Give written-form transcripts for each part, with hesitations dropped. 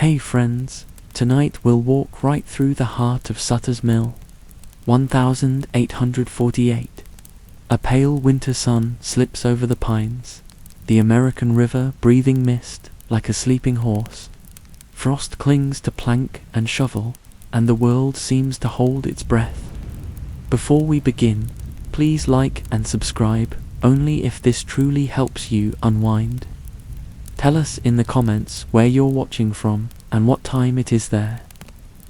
Hey friends, tonight we'll walk right through the heart of Sutter's Mill. 1848. A pale winter sun slips over the pines, the American River breathing mist like a sleeping horse. Frost clings to plank and shovel, and the world seems to hold its breath. Before we begin, please like and subscribe, only if this truly helps you unwind. Tell us in the comments where you're watching from and what time it is there.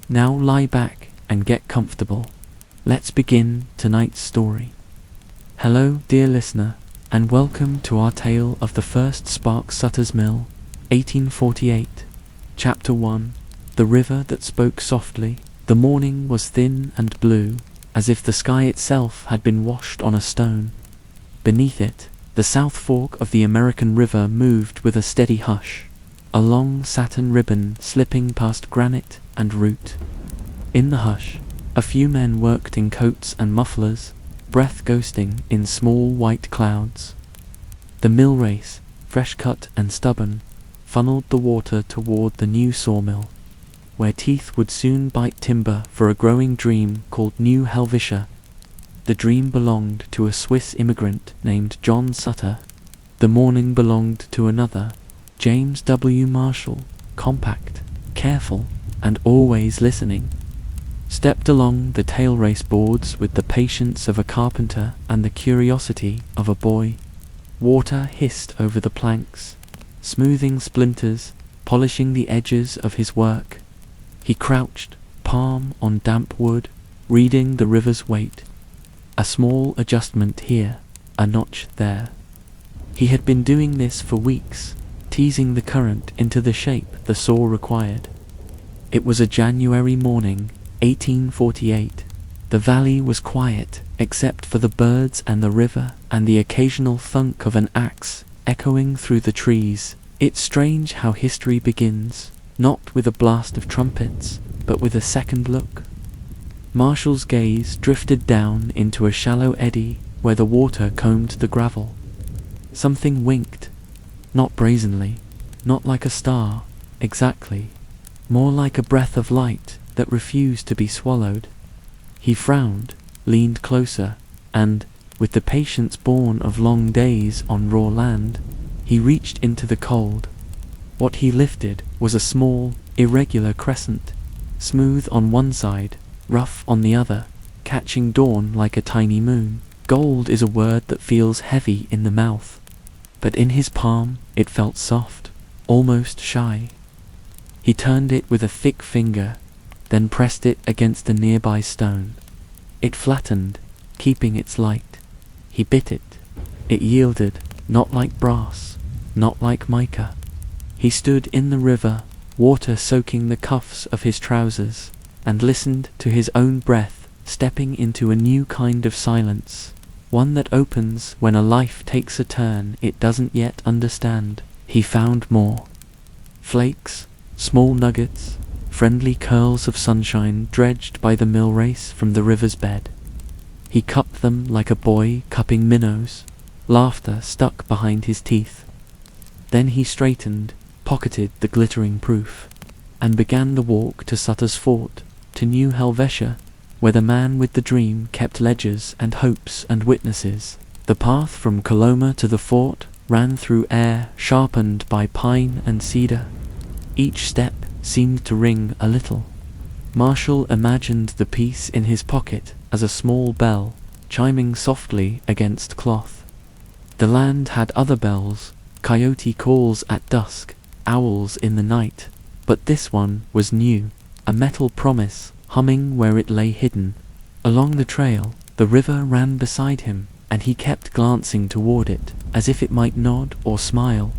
Now lie back and get comfortable. Let's begin tonight's story. Hello, dear listener, and welcome to our tale of the first spark Sutter's Mill, 1848. Chapter 1. The River That Spoke Softly. The morning was thin and blue, as if the sky itself had been washed on a stone. Beneath it, the South Fork of the American River moved with a steady hush, a long satin ribbon slipping past granite and root. In the hush, a few men worked in coats and mufflers, breath ghosting in small white clouds. The mill race, fresh cut and stubborn, funneled the water toward the new sawmill, where teeth would soon bite timber for a growing dream called New Helvetia. The dream belonged to a Swiss immigrant named John Sutter. The morning belonged to another, James W. Marshall, compact, careful, and always listening. Stepped along the tail race boards with the patience of a carpenter and the curiosity of a boy. Water hissed over the planks, smoothing splinters, polishing the edges of his work. He crouched, palm on damp wood, reading the river's weight. A small adjustment here, a notch there. He had been doing this for weeks, teasing the current into the shape the saw required. It was a January morning, 1848. The valley was quiet, except for the birds and the river and the occasional thunk of an axe echoing through the trees. It's strange how history begins, not with a blast of trumpets, but with a second look. Marshall's gaze drifted down into a shallow eddy where the water combed the gravel. Something winked, not brazenly, not like a star, exactly, more like a breath of light that refused to be swallowed. He frowned, leaned closer, and, with the patience born of long days on raw land, he reached into the cold. What he lifted was a small, irregular crescent, smooth on one side, rough on the other, catching dawn like a tiny moon. Gold is a word that feels heavy in the mouth, but in his palm it felt soft, almost shy. He turned it with a thick finger, then pressed it against a nearby stone. It flattened, keeping its light. He bit it. It yielded, not like brass, not like mica. He stood in the river, water soaking the cuffs of his trousers, and listened to his own breath, stepping into a new kind of silence, one that opens when a life takes a turn it doesn't yet understand. He found more. Flakes, small nuggets, friendly curls of sunshine dredged by the mill race from the river's bed. He cupped them like a boy cupping minnows, laughter stuck behind his teeth. Then he straightened, pocketed the glittering proof, and began the walk to Sutter's Fort, to New Helvetia, where the man with the dream kept ledgers and hopes and witnesses. The path from Coloma to the fort ran through air sharpened by pine and cedar. Each step seemed to ring a little. Marshall imagined the piece in his pocket as a small bell, chiming softly against cloth. The land had other bells, coyote calls at dusk, owls in the night, but this one was new, a metal promise, humming where it lay hidden. Along the trail, the river ran beside him, and he kept glancing toward it, as if it might nod or smile.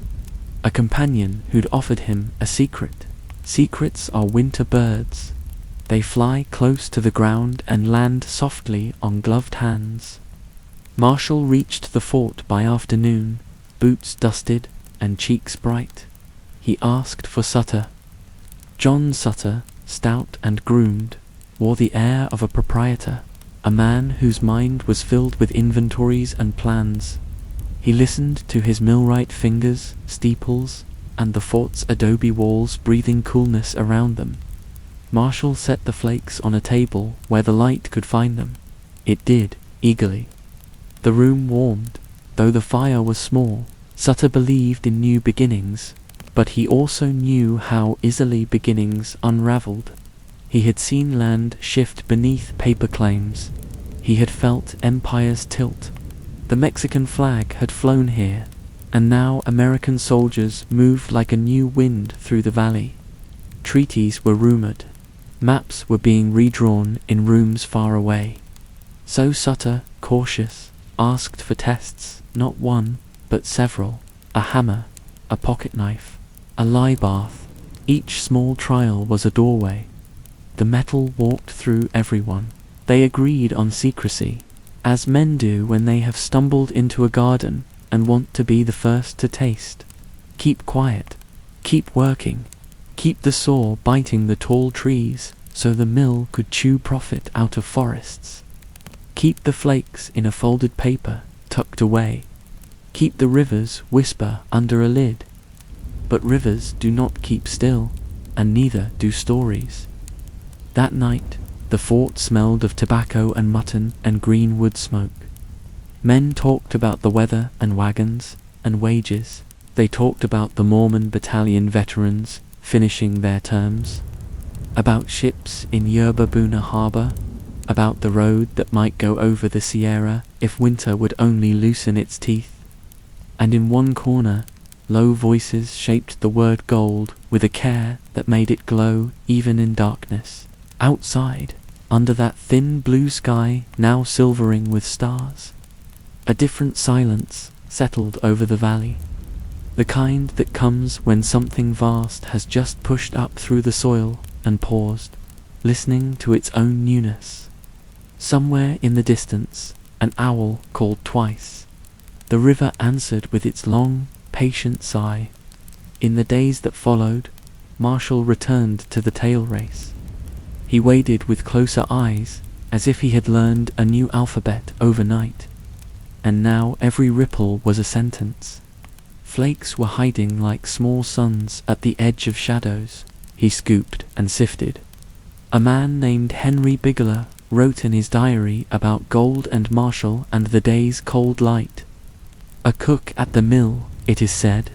A companion who'd offered him a secret. Secrets are winter birds. They fly close to the ground and land softly on gloved hands. Marshall reached the fort by afternoon, boots dusted and cheeks bright. He asked for Sutter. John Sutter, stout and groomed, wore the air of a proprietor, a man whose mind was filled with inventories and plans. He listened to his millwright fingers, steeples, and the fort's adobe walls breathing coolness around them. Marshall set the flakes on a table where the light could find them. It did, eagerly. The room warmed, though the fire was small. Sutter believed in new beginnings, but he also knew how easily beginnings unraveled. He had seen land shift beneath paper claims. He had felt empires tilt. The Mexican flag had flown here, and now American soldiers moved like a new wind through the valley. Treaties were rumored. Maps were being redrawn in rooms far away. So Sutter, cautious, asked for tests, not one, but several. A hammer, a pocket knife, a lye bath. Each small trial was a doorway. The metal walked through everyone. They agreed on secrecy, as men do when they have stumbled into a garden and want to be the first to taste. Keep quiet. Keep working. Keep the saw biting the tall trees so the mill could chew profit out of forests. Keep the flakes in a folded paper tucked away. Keep the rivers whisper under a lid. But rivers do not keep still, and neither do stories. That night, the fort smelled of tobacco and mutton and green wood smoke. Men talked about the weather and wagons and wages. They talked about the Mormon battalion veterans finishing their terms, about ships in Yerba Buena Harbor, about the road that might go over the Sierra if winter would only loosen its teeth. And in one corner, low voices shaped the word gold with a care that made it glow even in darkness. Outside, under that thin blue sky now silvering with stars, a different silence settled over the valley. The kind that comes when something vast has just pushed up through the soil and paused, listening to its own newness. Somewhere in the distance, an owl called twice. The river answered with its long, patient sigh. In the days that followed, Marshall returned to the tail race. He waded with closer eyes, as if he had learned a new alphabet overnight. And now every ripple was a sentence. Flakes were hiding like small suns at the edge of shadows. He scooped and sifted. A man named Henry Bigelow wrote in his diary about gold and Marshall and the day's cold light. A cook at the mill, it is said,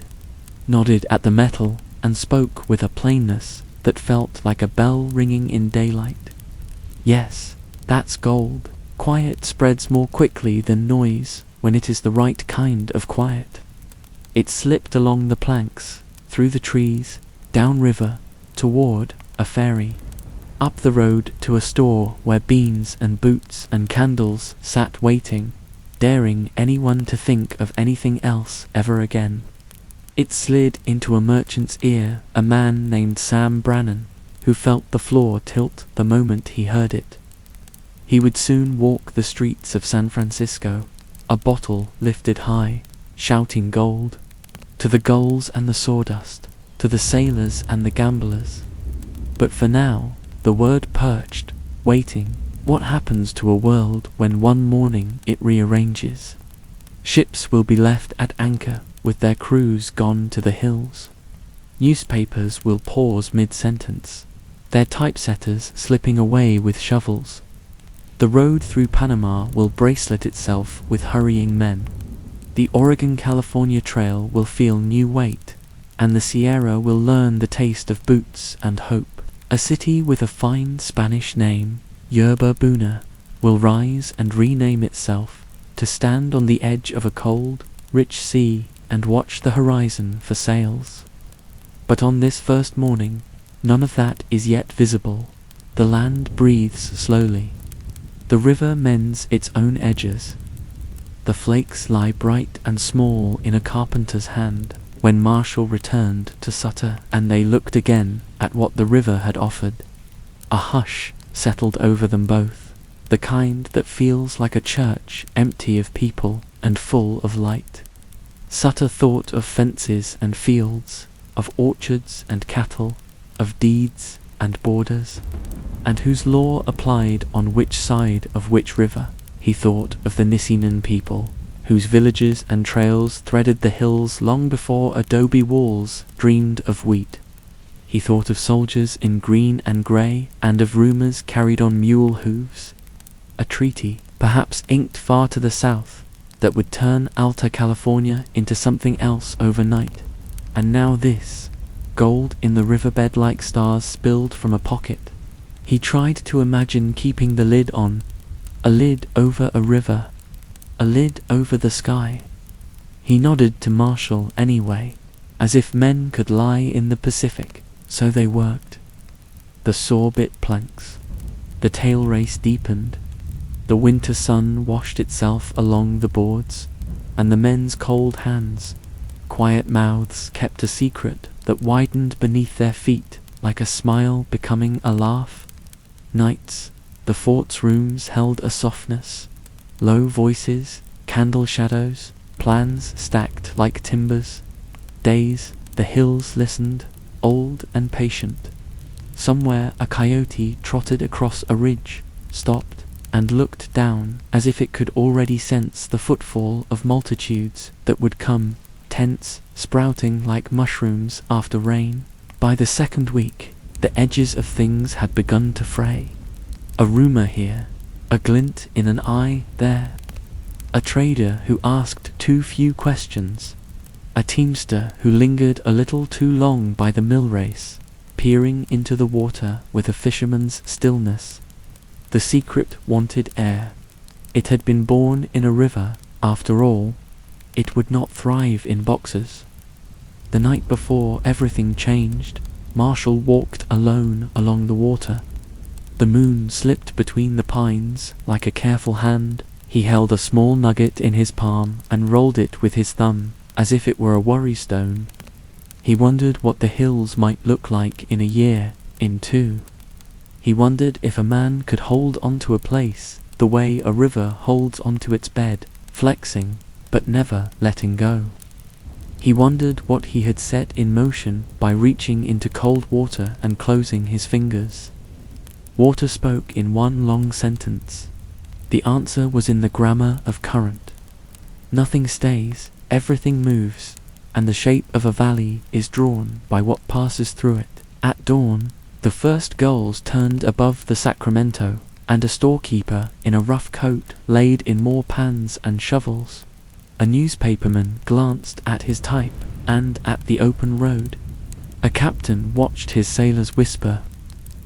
nodded at the metal and spoke with a plainness that felt like a bell ringing in daylight. Yes, that's gold. Quiet spreads more quickly than noise when it is the right kind of quiet. It slipped along the planks, through the trees, downriver, toward a ferry, up the road to a store where beans and boots and candles sat waiting, daring anyone to think of anything else ever again. It slid into a merchant's ear, a man named Sam Brannan, who felt the floor tilt the moment he heard it. He would soon walk the streets of San Francisco, a bottle lifted high, shouting gold, to the gulls and the sawdust, to the sailors and the gamblers. But for now, the word perched, waiting. What happens to a world when one morning it rearranges? Ships will be left at anchor with their crews gone to the hills. Newspapers will pause mid-sentence, their typesetters slipping away with shovels. The road through Panama will bracelet itself with hurrying men. The Oregon-California trail will feel new weight, and the Sierra will learn the taste of boots and hope. A city with a fine Spanish name, Yerba Buena, will rise and rename itself to stand on the edge of a cold, rich sea and watch the horizon for sails. But on this first morning, none of that is yet visible. The land breathes slowly. The river mends its own edges. The flakes lie bright and small in a carpenter's hand when Marshall returned to Sutter and they looked again at what the river had offered. A hush settled over them both, the kind that feels like a church empty of people and full of light. Sutter thought of fences and fields, of orchards and cattle, of deeds and borders, and whose law applied on which side of which river. He thought of the Nisinan people, whose villages and trails threaded the hills long before adobe walls dreamed of wheat. He thought of soldiers in green and grey, and of rumors carried on mule hooves. A treaty, perhaps inked far to the south, that would turn Alta California into something else overnight. And now this, gold in the riverbed like stars spilled from a pocket. He tried to imagine keeping the lid on, a lid over a river, a lid over the sky. He nodded to Marshall anyway, as if men could lie in the Pacific. So they worked. The saw bit planks. The tail race deepened. The winter sun washed itself along the boards, and the men's cold hands, quiet mouths kept a secret that widened beneath their feet like a smile becoming a laugh. Nights, the fort's rooms held a softness, low voices, candle shadows, plans stacked like timbers. Days, the hills listened, old and patient. Somewhere a coyote trotted across a ridge, stopped, and looked down as if it could already sense the footfall of multitudes that would come, tents sprouting like mushrooms after rain. By the second week, the edges of things had begun to fray. A rumor here, a glint in an eye there. A trader who asked too few questions. A teamster who lingered a little too long by the mill race, peering into the water with a fisherman's stillness. The secret wanted air. It had been born in a river, after all. It would not thrive in boxes. The night before everything changed, Marshall walked alone along the water. The moon slipped between the pines like a careful hand. He held a small nugget in his palm and rolled it with his thumb, as if it were a worry stone. He wondered what the hills might look like in a year, in two. He wondered if a man could hold onto a place the way a river holds onto its bed, flexing, but never letting go. He wondered what he had set in motion by reaching into cold water and closing his fingers. Water spoke in one long sentence. The answer was in the grammar of current. Nothing stays, everything moves, and the shape of a valley is drawn by what passes through it. At dawn, the first gulls turned above the Sacramento, and a storekeeper in a rough coat laid in more pans and shovels. A newspaperman glanced at his type and at the open road. A captain watched his sailors whisper.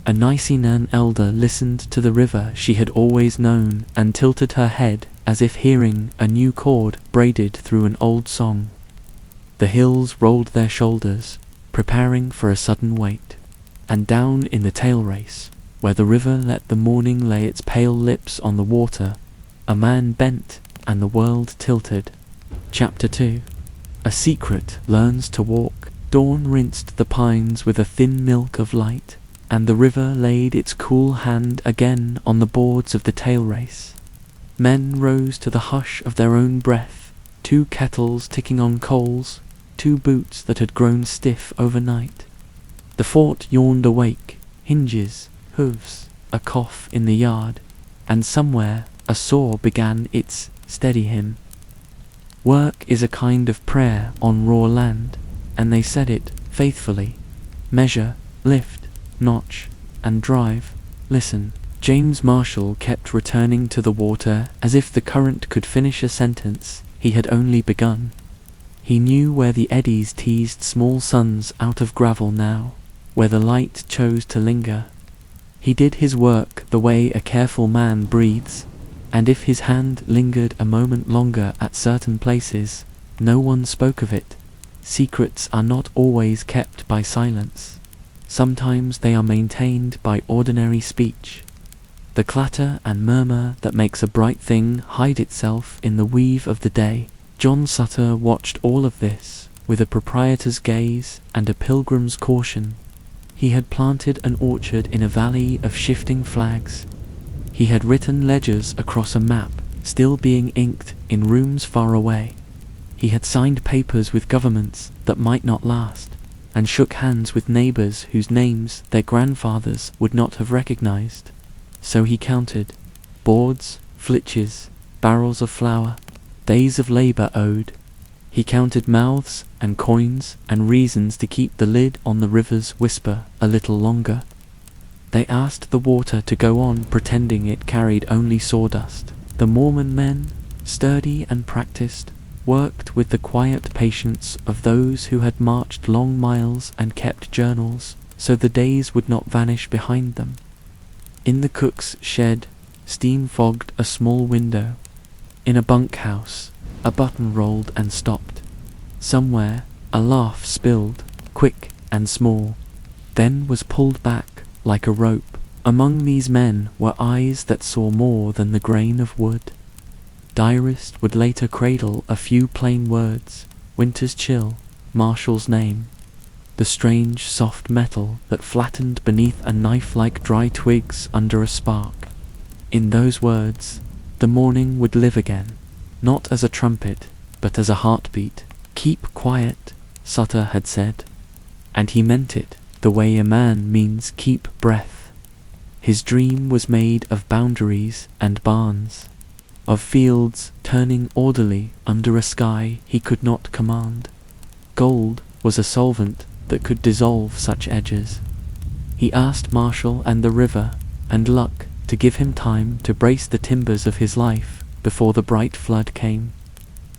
A Nicene elder listened to the river she had always known and tilted her head as if hearing a new chord braided through an old song. The hills rolled their shoulders, preparing for a sudden wait. And down in the tail race, where the river let the morning lay its pale lips on the water, a man bent and the world tilted. Chapter 2. A secret learns to walk. Dawn rinsed the pines with a thin milk of light, and the river laid its cool hand again on the boards of the tail race. Men rose to the hush of their own breath, 2 kettles ticking on coals, 2 boots that had grown stiff overnight. The fort yawned awake, hinges, hooves, a cough in the yard, and somewhere a saw began its steady hymn. Work is a kind of prayer on raw land, and they said it faithfully. Measure, lift, notch, and drive. Listen. James Marshall kept returning to the water as if the current could finish a sentence he had only begun. He knew where the eddies teased small suns out of gravel now, where the light chose to linger. He did his work the way a careful man breathes, and if his hand lingered a moment longer at certain places, no one spoke of it. Secrets are not always kept by silence. Sometimes they are maintained by ordinary speech. The clatter and murmur that makes a bright thing hide itself in the weave of the day. John Sutter watched all of this with a proprietor's gaze and a pilgrim's caution. He had planted an orchard in a valley of shifting flags. He had written ledgers across a map, still being inked in rooms far away. He had signed papers with governments that might not last, and shook hands with neighbors whose names their grandfathers would not have recognized. So he counted boards, flitches, barrels of flour. days of labor owed. He counted mouths and coins and reasons to keep the lid on the river's whisper a little longer. They asked the water to go on pretending it carried only sawdust. The Mormon men, sturdy and practiced, worked with the quiet patience of those who had marched long miles and kept journals, so the days would not vanish behind them. In the cook's shed, steam fogged a small window. In a bunkhouse, a button rolled and stopped. Somewhere, a laugh spilled, quick and small, then was pulled back like a rope. Among these men were eyes that saw more than the grain of wood. Diarist would later cradle a few plain words: winter's chill, Marshall's name, the strange soft metal that flattened beneath a knife like dry twigs under a spark. In those words, the morning would live again, not as a trumpet, but as a heartbeat. Keep quiet, Sutter had said, and he meant it the way a man means keep breath. His dream was made of boundaries and barns, of fields turning orderly under a sky he could not command. Gold was a solvent that could dissolve such edges. He asked Marshall and the river and luck to give him time to brace the timbers of his life before the bright flood came.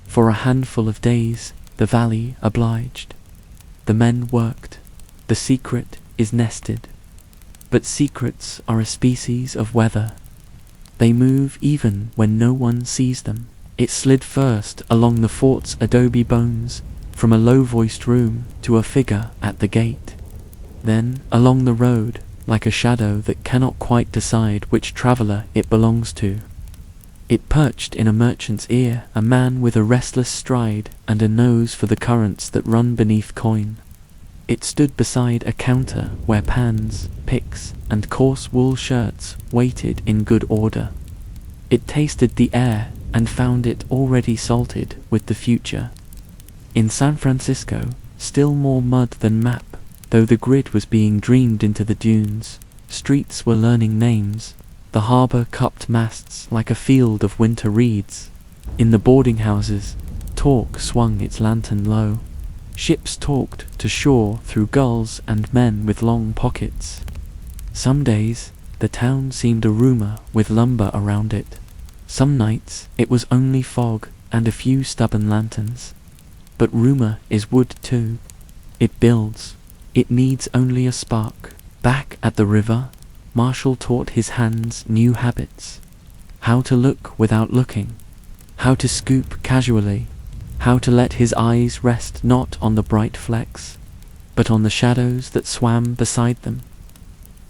For a handful of days, the valley obliged. The men worked. The secret is nested. But secrets are a species of weather. They move even when no one sees them. It slid first along the fort's adobe bones, from a low-voiced room to a figure at the gate. Then along the road, like a shadow that cannot quite decide which traveller it belongs to. It perched in a merchant's ear, a man with a restless stride and a nose for the currents that run beneath coin. It stood beside a counter where pans, picks, and coarse wool shirts waited in good order. It tasted the air and found it already salted with the future. In San Francisco, still more mud than map, though the grid was being dreamed into the dunes. Streets were learning names. The harbour cupped masts like a field of winter reeds. In the boarding houses, talk swung its lantern low. Ships talked to shore through gulls and men with long pockets. Some days, the town seemed a rumour with lumber around it. Some nights, it was only fog and a few stubborn lanterns. But rumour is wood too. It builds. It needs only a spark. Back at the river, Marshall taught his hands new habits. How to look without looking. How to scoop casually. How to let his eyes rest not on the bright flecks, but on the shadows that swam beside them.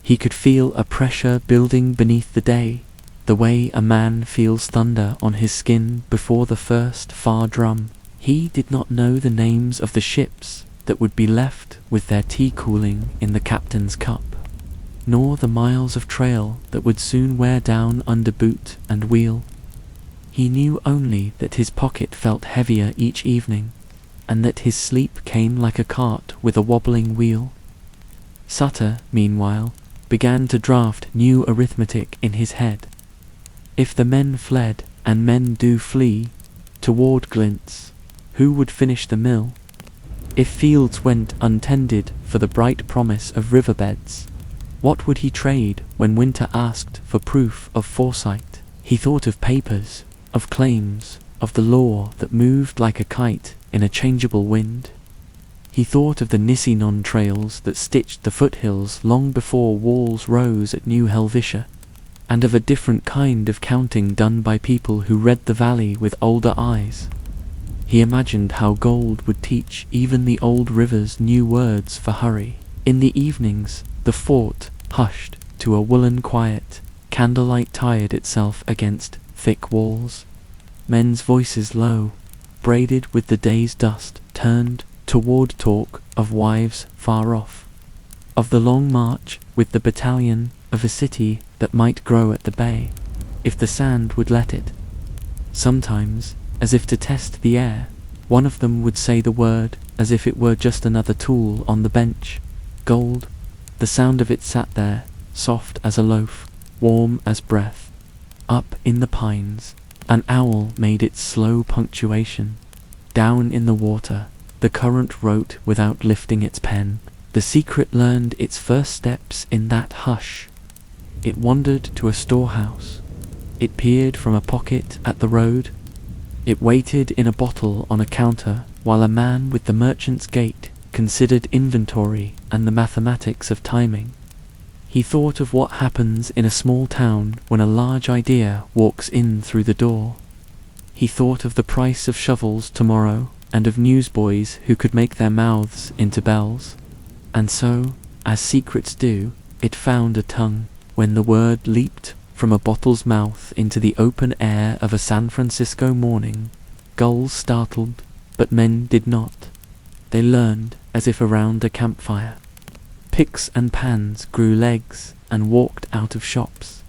He could feel a pressure building beneath the day, the way a man feels thunder on his skin before the first far drum. He did not know the names of the ships that would be left with their tea cooling in the captain's cup, nor the miles of trail that would soon wear down under boot and wheel. He knew only that his pocket felt heavier each evening, and that his sleep came like a cart with a wobbling wheel. Sutter, meanwhile, began to draft new arithmetic in his head. If the men fled, and men do flee, toward glints, who would finish the mill? If fields went untended for the bright promise of riverbeds, what would he trade when winter asked for proof of foresight? He thought of papers, of claims, of the law that moved like a kite in a changeable wind. He thought of the Nisinon trails that stitched the foothills long before walls rose at New Helvetia, and of a different kind of counting done by people who read the valley with older eyes. He imagined how gold would teach even the old rivers new words for hurry. In the evenings, the fort, hushed to a woolen quiet, candlelight tired itself against thick walls. Men's voices low, braided with the day's dust, turned toward talk of wives far off, of the long march with the battalion, of a city that might grow at the bay, if the sand would let it. Sometimes, as if to test the air, one of them would say the word as if it were just another tool on the bench. Gold. The sound of it sat there, soft as a loaf, warm as breath. Up in the pines, An owl made its slow punctuation. Down in the water, the current wrote without lifting its pen. The secret learned its first steps in that hush. It wandered to a storehouse. It peered from a pocket at the road. It waited in a bottle on a counter while a man with the merchant's gait considered inventory and the mathematics of timing. He thought of what happens in a small town when a large idea walks in through the door. He thought of the price of shovels tomorrow and of newsboys who could make their mouths into bells. And so, as secrets do, it found a tongue when the word leaped from a bottle's mouth into the open air of a San Francisco morning. Gulls startled, but men did not. They learned as if around a campfire. Picks and pans grew legs and walked out of shops.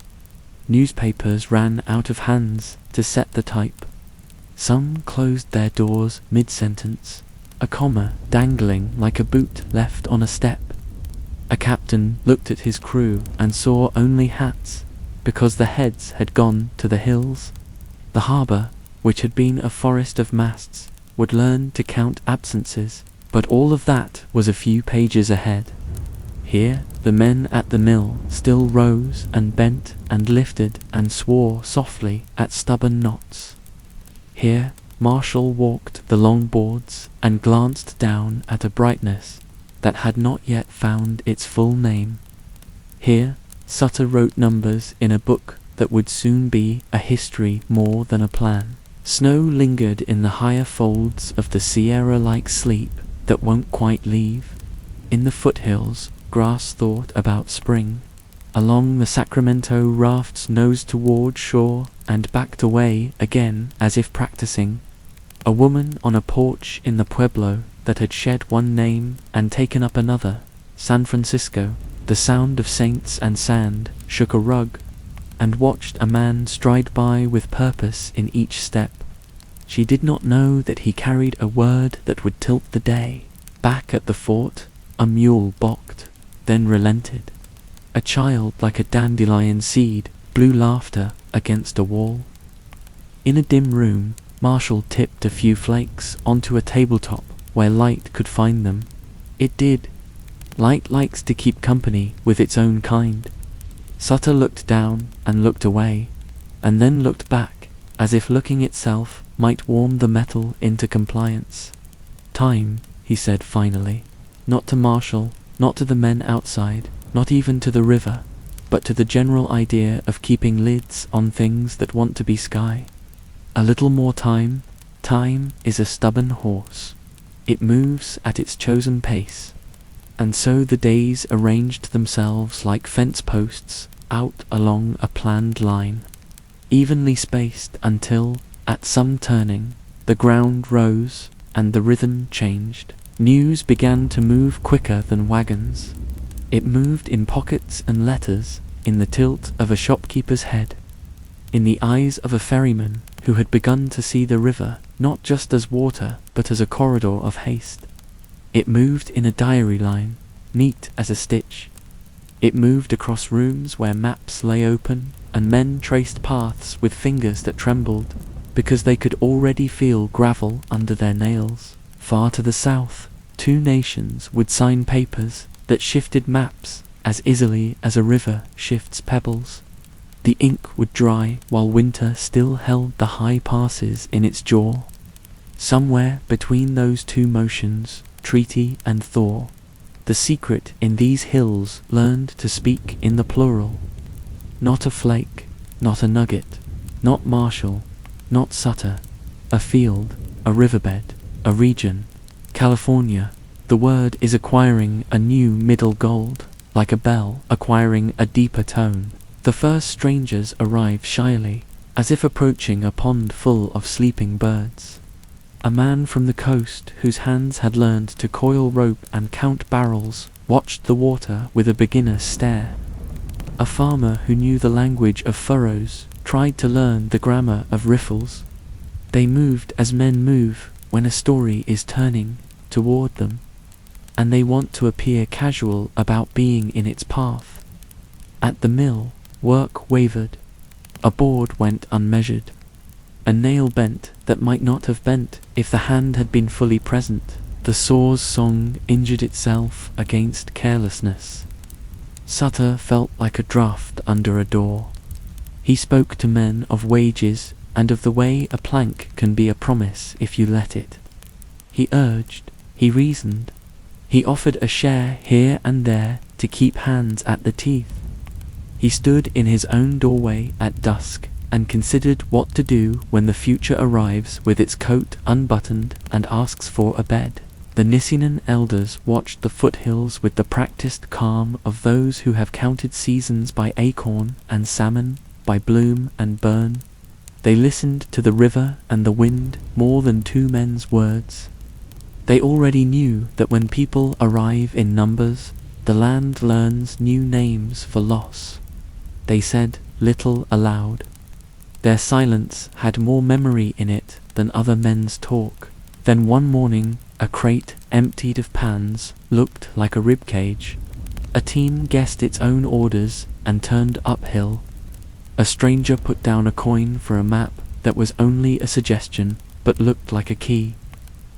Newspapers ran out of hands to set the type. Some closed their doors mid-sentence, a comma dangling like a boot left on a step. A captain looked at his crew and saw only hats, because the heads had gone to the hills. The harbour, which had been a forest of masts, would learn to count absences, but all of that was a few pages ahead. Here, the men at the mill still rose and bent and lifted and swore softly at stubborn knots. Here, Marshall walked the long boards and glanced down at a brightness that had not yet found its full name. Here, Sutter wrote numbers in a book that would soon be a history more than a plan. Snow lingered in the higher folds of the Sierra-like sleep that won't quite leave. In the foothills, grass thought about spring. Along the Sacramento, rafts nosed toward shore and backed away again as if practicing. A woman on a porch in the pueblo that had shed one name and taken up another, San Francisco, the sound of saints and sand, shook a rug, and watched a man stride by with purpose in each step. She did not know that he carried a word that would tilt the day. Back at the fort, a mule balked, then relented. A child like a dandelion seed blew laughter against a wall. In a dim room, Marshall tipped a few flakes onto a tabletop where light could find them. It did. Light likes to keep company with its own kind. Sutter looked down and looked away, and then looked back, as if looking itself might warm the metal into compliance. Time, he said finally, not to Marshall, not to the men outside, not even to the river, but to the general idea of keeping lids on things that want to be sky. A little more time. Time is a stubborn horse. It moves at its chosen pace. And so the days arranged themselves like fence posts out along a planned line, evenly spaced until, at some turning, the ground rose and the rhythm changed. News began to move quicker than wagons. It moved in pockets and letters, in the tilt of a shopkeeper's head, in the eyes of a ferryman who had begun to see the river not just as water but as a corridor of haste. It moved in a diary line, neat as a stitch. It moved across rooms where maps lay open and men traced paths with fingers that trembled because they could already feel gravel under their nails. Far to the south, two nations would sign papers that shifted maps as easily as a river shifts pebbles. The ink would dry while winter still held the high passes in its jaw. Somewhere between those two motions, treaty and thaw, the secret in these hills learned to speak in the plural. Not a flake, not a nugget, not Marshall, not Sutter, a field, a riverbed, a region, California. The word is acquiring a new middle gold, like a bell acquiring a deeper tone. The first strangers arrive shyly, as if approaching a pond full of sleeping birds. A man from the coast whose hands had learned to coil rope and count barrels watched the water with a beginner's stare. A farmer who knew the language of furrows tried to learn the grammar of riffles. They moved as men move when a story is turning toward them, and they want to appear casual about being in its path. At the mill, work wavered. A board went unmeasured. A nail bent that might not have bent if the hand had been fully present. The saw's song injured itself against carelessness. Sutter felt like a draft under a door. He spoke to men of wages and of the way a plank can be a promise if you let it. He urged, he reasoned, he offered a share here and there to keep hands at the teeth. He stood in his own doorway at dusk and considered what to do when the future arrives with its coat unbuttoned and asks for a bed. The Nisinan elders watched the foothills with the practiced calm of those who have counted seasons by acorn and salmon, by bloom and burn. They listened to the river and the wind more than two men's words. They already knew that when people arrive in numbers, the land learns new names for loss. They said little aloud. Their silence had more memory in it than other men's talk. Then one morning, a crate emptied of pans looked like a ribcage. A team guessed its own orders and turned uphill. A stranger put down a coin for a map that was only a suggestion but looked like a key.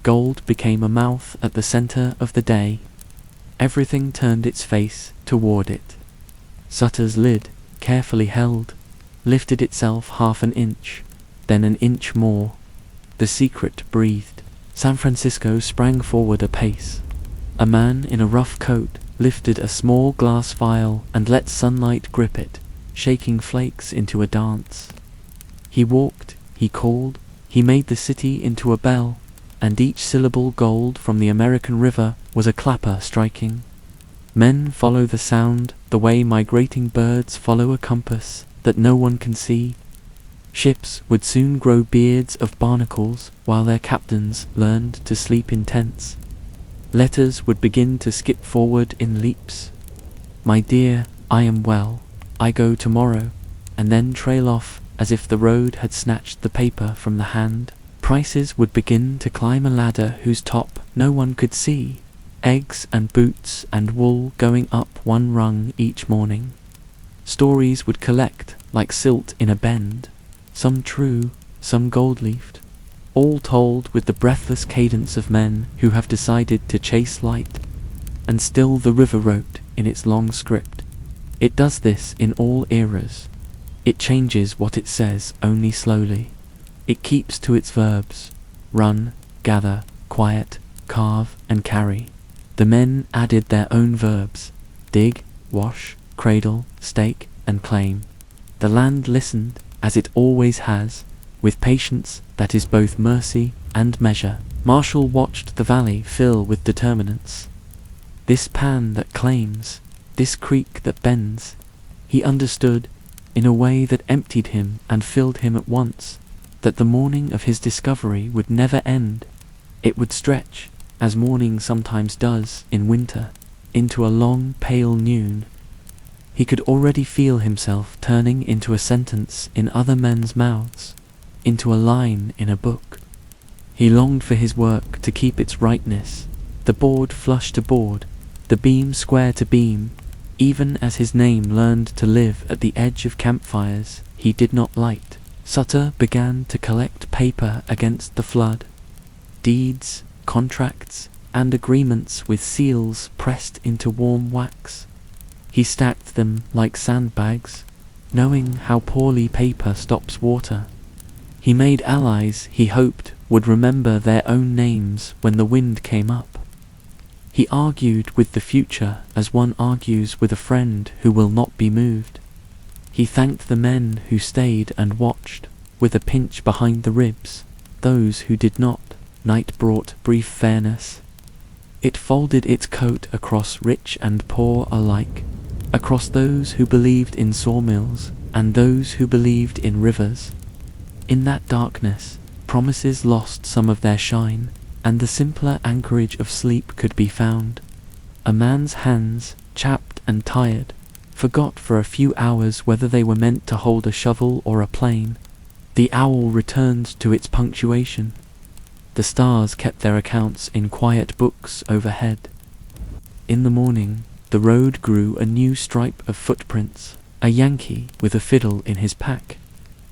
Gold became a mouth at the center of the day. Everything turned its face toward it. Sutter's lid, carefully held, lifted itself half an inch, then an inch more. The secret breathed. San Francisco sprang forward a pace. A man in a rough coat lifted a small glass vial and let sunlight grip it, shaking flakes into a dance. He walked, he called, he made the city into a bell, and each syllable gold from the American river was a clapper striking. Men follow the sound the way migrating birds follow a compass that no one can see. Ships would soon grow beards of barnacles while their captains learned to sleep in tents. Letters would begin to skip forward in leaps. My dear, I am well, I go tomorrow, and then trail off as if the road had snatched the paper from the hand. Prices would begin to climb a ladder whose top no one could see. Eggs and boots and wool going up one rung each morning. Stories would collect like silt in a bend, some true, some gold-leafed, all told with the breathless cadence of men who have decided to chase light. And still the river wrote in its long script. It does this in all eras. It changes what it says only slowly. It keeps to its verbs: run, gather, quiet, carve, and carry. The men added their own verbs: dig, wash, cradle, stake, and claim. The land listened, as it always has, with patience that is both mercy and measure. Marshall watched the valley fill with determinants. This pan that claims, this creek that bends. He understood, in a way that emptied him and filled him at once, that the morning of his discovery would never end. It would stretch, as morning sometimes does in winter, into a long pale noon. He could already feel himself turning into a sentence in other men's mouths, into a line in a book. He longed for his work to keep its rightness, the board flush to board, the beam square to beam, even as his name learned to live at the edge of campfires he did not light. Sutter began to collect paper against the flood. Deeds, contracts, and agreements with seals pressed into warm wax. He stacked them like sandbags, knowing how poorly paper stops water. He made allies he hoped would remember their own names when the wind came up. He argued with the future as one argues with a friend who will not be moved. He thanked the men who stayed and watched, with a pinch behind the ribs. Those who did not, night brought brief fairness. It folded its coat across rich and poor alike, across those who believed in sawmills and those who believed in rivers. In that darkness, promises lost some of their shine, and the simpler anchorage of sleep could be found. A man's hands, chapped and tired, forgot for a few hours whether they were meant to hold a shovel or a plane. The owl returned to its punctuation. The stars kept their accounts in quiet books overhead. In the morning, the road grew a new stripe of footprints, a Yankee with a fiddle in his pack.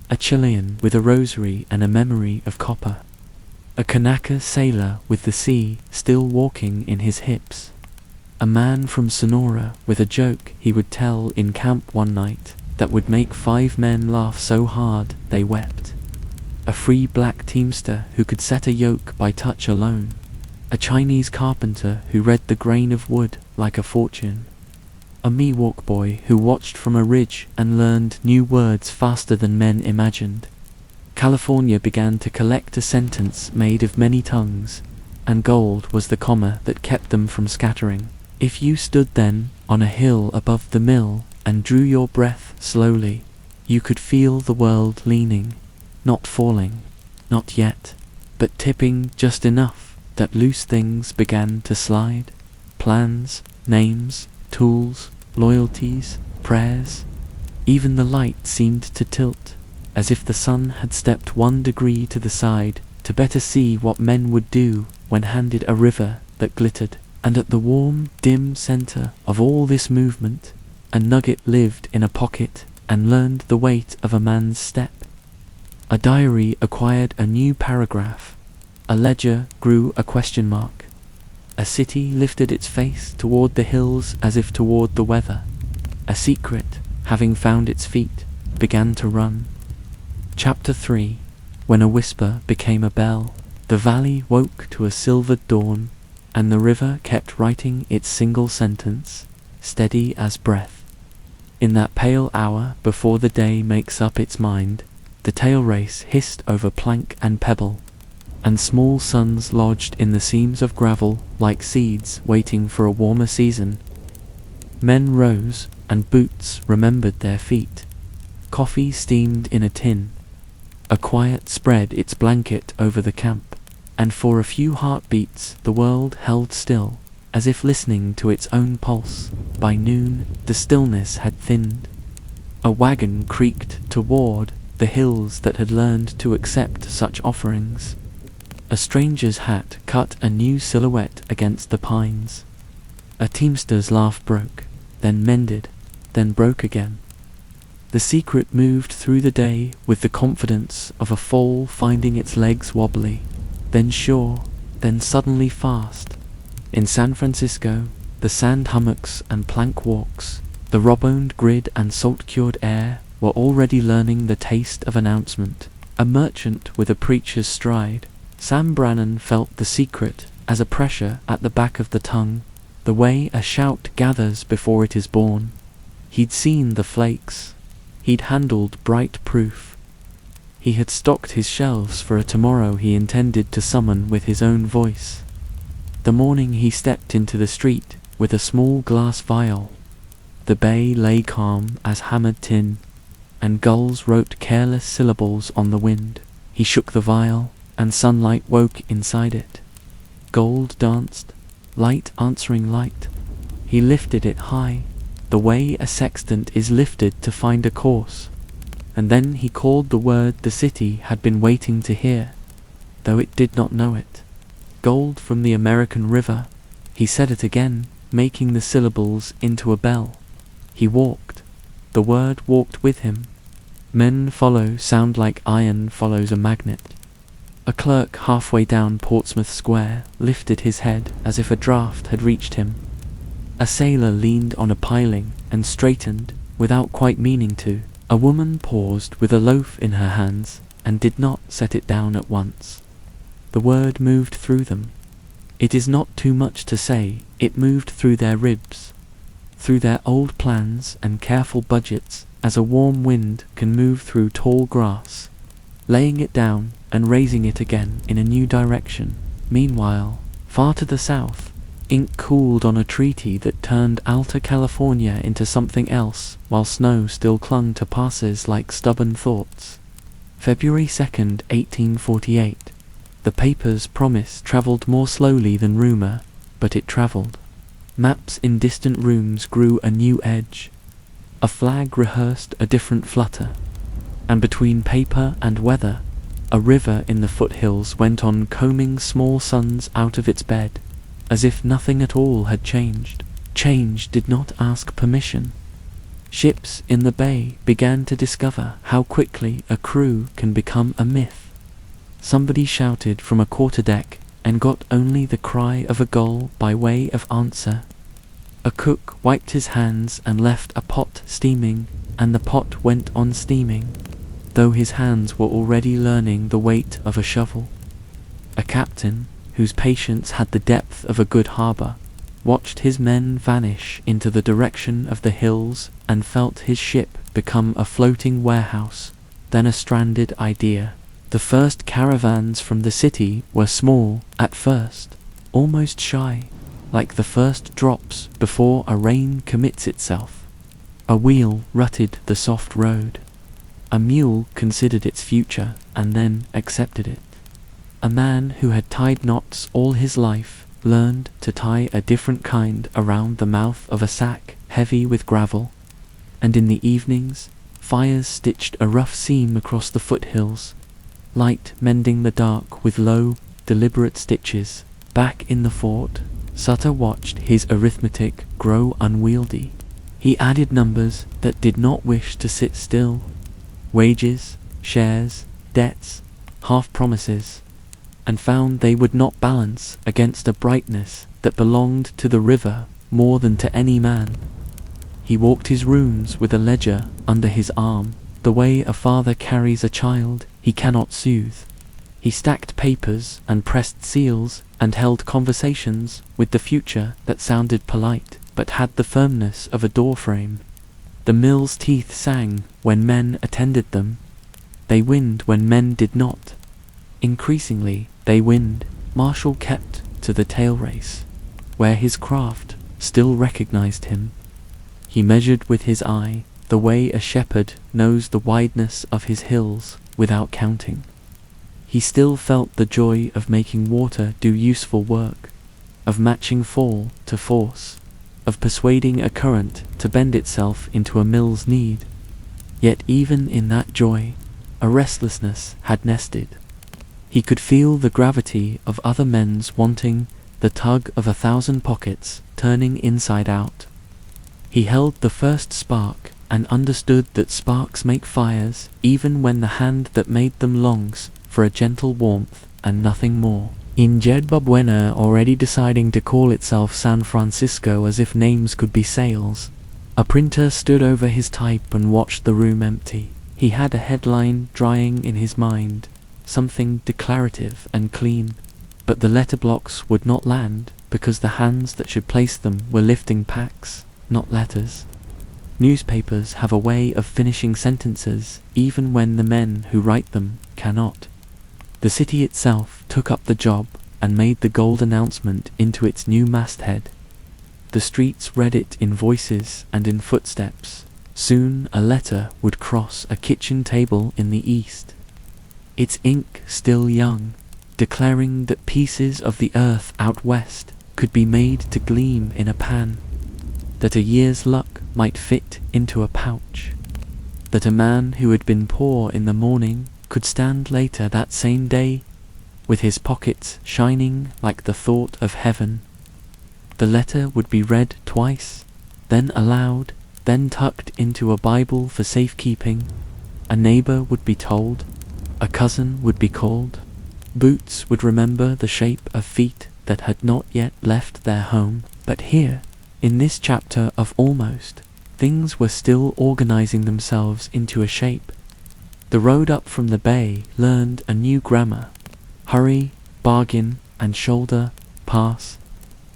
a Chilean with a rosary and a memory of copper, a Kanaka sailor with the sea still walking in his hips, a man from Sonora with a joke he would tell in camp one night that would make 5 men laugh so hard they wept, a free black teamster who could set a yoke by touch alone, a Chinese carpenter who read the grain of wood like a fortune, a Miwok boy who watched from a ridge and learned new words faster than men imagined. California began to collect a sentence made of many tongues, and gold was the comma that kept them from scattering. If you stood then on a hill above the mill and drew your breath slowly, you could feel the world leaning, not falling, not yet, but tipping just enough that loose things began to slide. Plans, names, tools, loyalties, prayers. Even the light seemed to tilt, as if the sun had stepped 1 degree to the side to better see what men would do when handed a river that glittered. And at the warm, dim center of all this movement, a nugget lived in a pocket and learned the weight of a man's step. A diary acquired a new paragraph. A ledger grew a question mark. A city lifted its face toward the hills as if toward the weather. A secret, having found its feet, began to run. Chapter 3. When a whisper became a bell, the valley woke to a silvered dawn, and the river kept writing its single sentence, steady as breath. In that pale hour before the day makes up its mind, the tail race hissed over plank and pebble, and small suns lodged in the seams of gravel like seeds waiting for a warmer season. Men rose, and boots remembered their feet. Coffee steamed in a tin. A quiet spread its blanket over the camp, and for a few heartbeats the world held still, as if listening to its own pulse. By noon the stillness had thinned. A wagon creaked toward the hills that had learned to accept such offerings. A stranger's hat cut a new silhouette against the pines. A teamster's laugh broke, then mended, then broke again. The secret moved through the day with the confidence of a foal finding its legs wobbly, then sure, then suddenly fast. In San Francisco, the sand hummocks and plank walks, the raw-boned grid and salt-cured air were already learning the taste of announcement. A merchant with a preacher's stride, Sam Brannan felt the secret as a pressure at the back of the tongue, the way a shout gathers before it is born. He'd seen the flakes. He'd handled bright proof. He had stocked his shelves for a tomorrow he intended to summon with his own voice. The morning he stepped into the street with a small glass vial. The bay lay calm as hammered tin, and gulls wrote careless syllables on the wind. He shook the vial, and sunlight woke inside it. Gold danced, light answering light. He lifted it high, the way a sextant is lifted to find a course. And then he called the word the city had been waiting to hear, though it did not know it. Gold from the American river. He said it again, making the syllables into a bell. He walked. The word walked with him. Men follow sound like iron follows a magnet. A clerk halfway down Portsmouth Square lifted his head as if a draft had reached him. A sailor leaned on a piling and straightened, without quite meaning to. A woman paused with a loaf in her hands and did not set it down at once. The word moved through them. It is not too much to say, it moved through their ribs, through their old plans and careful budgets, as a warm wind can move through tall grass, laying it down and raising it again in a new direction. Meanwhile, far to the south, ink cooled on a treaty that turned Alta California into something else, while snow still clung to passes like stubborn thoughts. February 2nd, 1848. The paper's promise travelled more slowly than rumour, but it travelled. Maps in distant rooms grew a new edge. A flag rehearsed a different flutter. And between paper and weather, a river in the foothills went on combing small suns out of its bed, as if nothing at all had changed. Change did not ask permission. Ships in the bay began to discover how quickly a crew can become a myth. Somebody shouted from a quarterdeck and got only the cry of a gull by way of answer. A cook wiped his hands and left a pot steaming, and the pot went on steaming, though his hands were already learning the weight of a shovel. A captain, whose patience had the depth of a good harbour, watched his men vanish into the direction of the hills and felt his ship become a floating warehouse, then a stranded idea. The first caravans from the city were small at first, almost shy, like the first drops before a rain commits itself. A wheel rutted the soft road. A mule considered its future and then accepted it. A man who had tied knots all his life learned to tie a different kind around the mouth of a sack heavy with gravel, and in the evenings fires stitched a rough seam across the foothills, light mending the dark with low, deliberate stitches. Back in the fort, Sutter watched his arithmetic grow unwieldy. He added numbers that did not wish to sit still. Wages, shares, debts, half-promises, and found they would not balance against a brightness that belonged to the river more than to any man. He walked his rooms with a ledger under his arm, the way a father carries a child he cannot soothe. He stacked papers and pressed seals and held conversations with the future that sounded polite but had the firmness of a doorframe. The mill's teeth sang when men attended them. They wind when men did not. Increasingly, they wind. Marshall kept to the tail race, where his craft still recognized him. He measured with his eye the way a shepherd knows the wideness of his hills without counting. He still felt the joy of making water do useful work, of matching fall to force, of persuading a current to bend itself into a mill's need. Yet even in that joy, a restlessness had nested. He could feel the gravity of other men's wanting, the tug of 1,000 pockets turning inside out. He held the first spark and understood that sparks make fires even when the hand that made them longs for a gentle warmth and nothing more. In Jedba Buena, already deciding to call itself San Francisco as if names could be sales, a printer stood over his type and watched the room empty. He had a headline drying in his mind, something declarative and clean, but the letter blocks would not land because the hands that should place them were lifting packs, not letters. Newspapers have a way of finishing sentences even when the men who write them cannot. The city itself took up the job and made the gold announcement into its new masthead. The streets read it in voices and in footsteps. Soon a letter would cross a kitchen table in the east, its ink still young, declaring that pieces of the earth out west could be made to gleam in a pan, that a year's luck might fit into a pouch, that a man who had been poor in the morning could stand later that same day with his pockets shining like the thought of heaven. The letter would be read twice, then aloud, then tucked into a Bible for safekeeping. A neighbor would be told, a cousin would be called. Boots would remember the shape of feet that had not yet left their home. But here, in this chapter of Almost, things were still organizing themselves into a shape. The road up from the bay learned a new grammar: hurry, bargain, and shoulder, pass.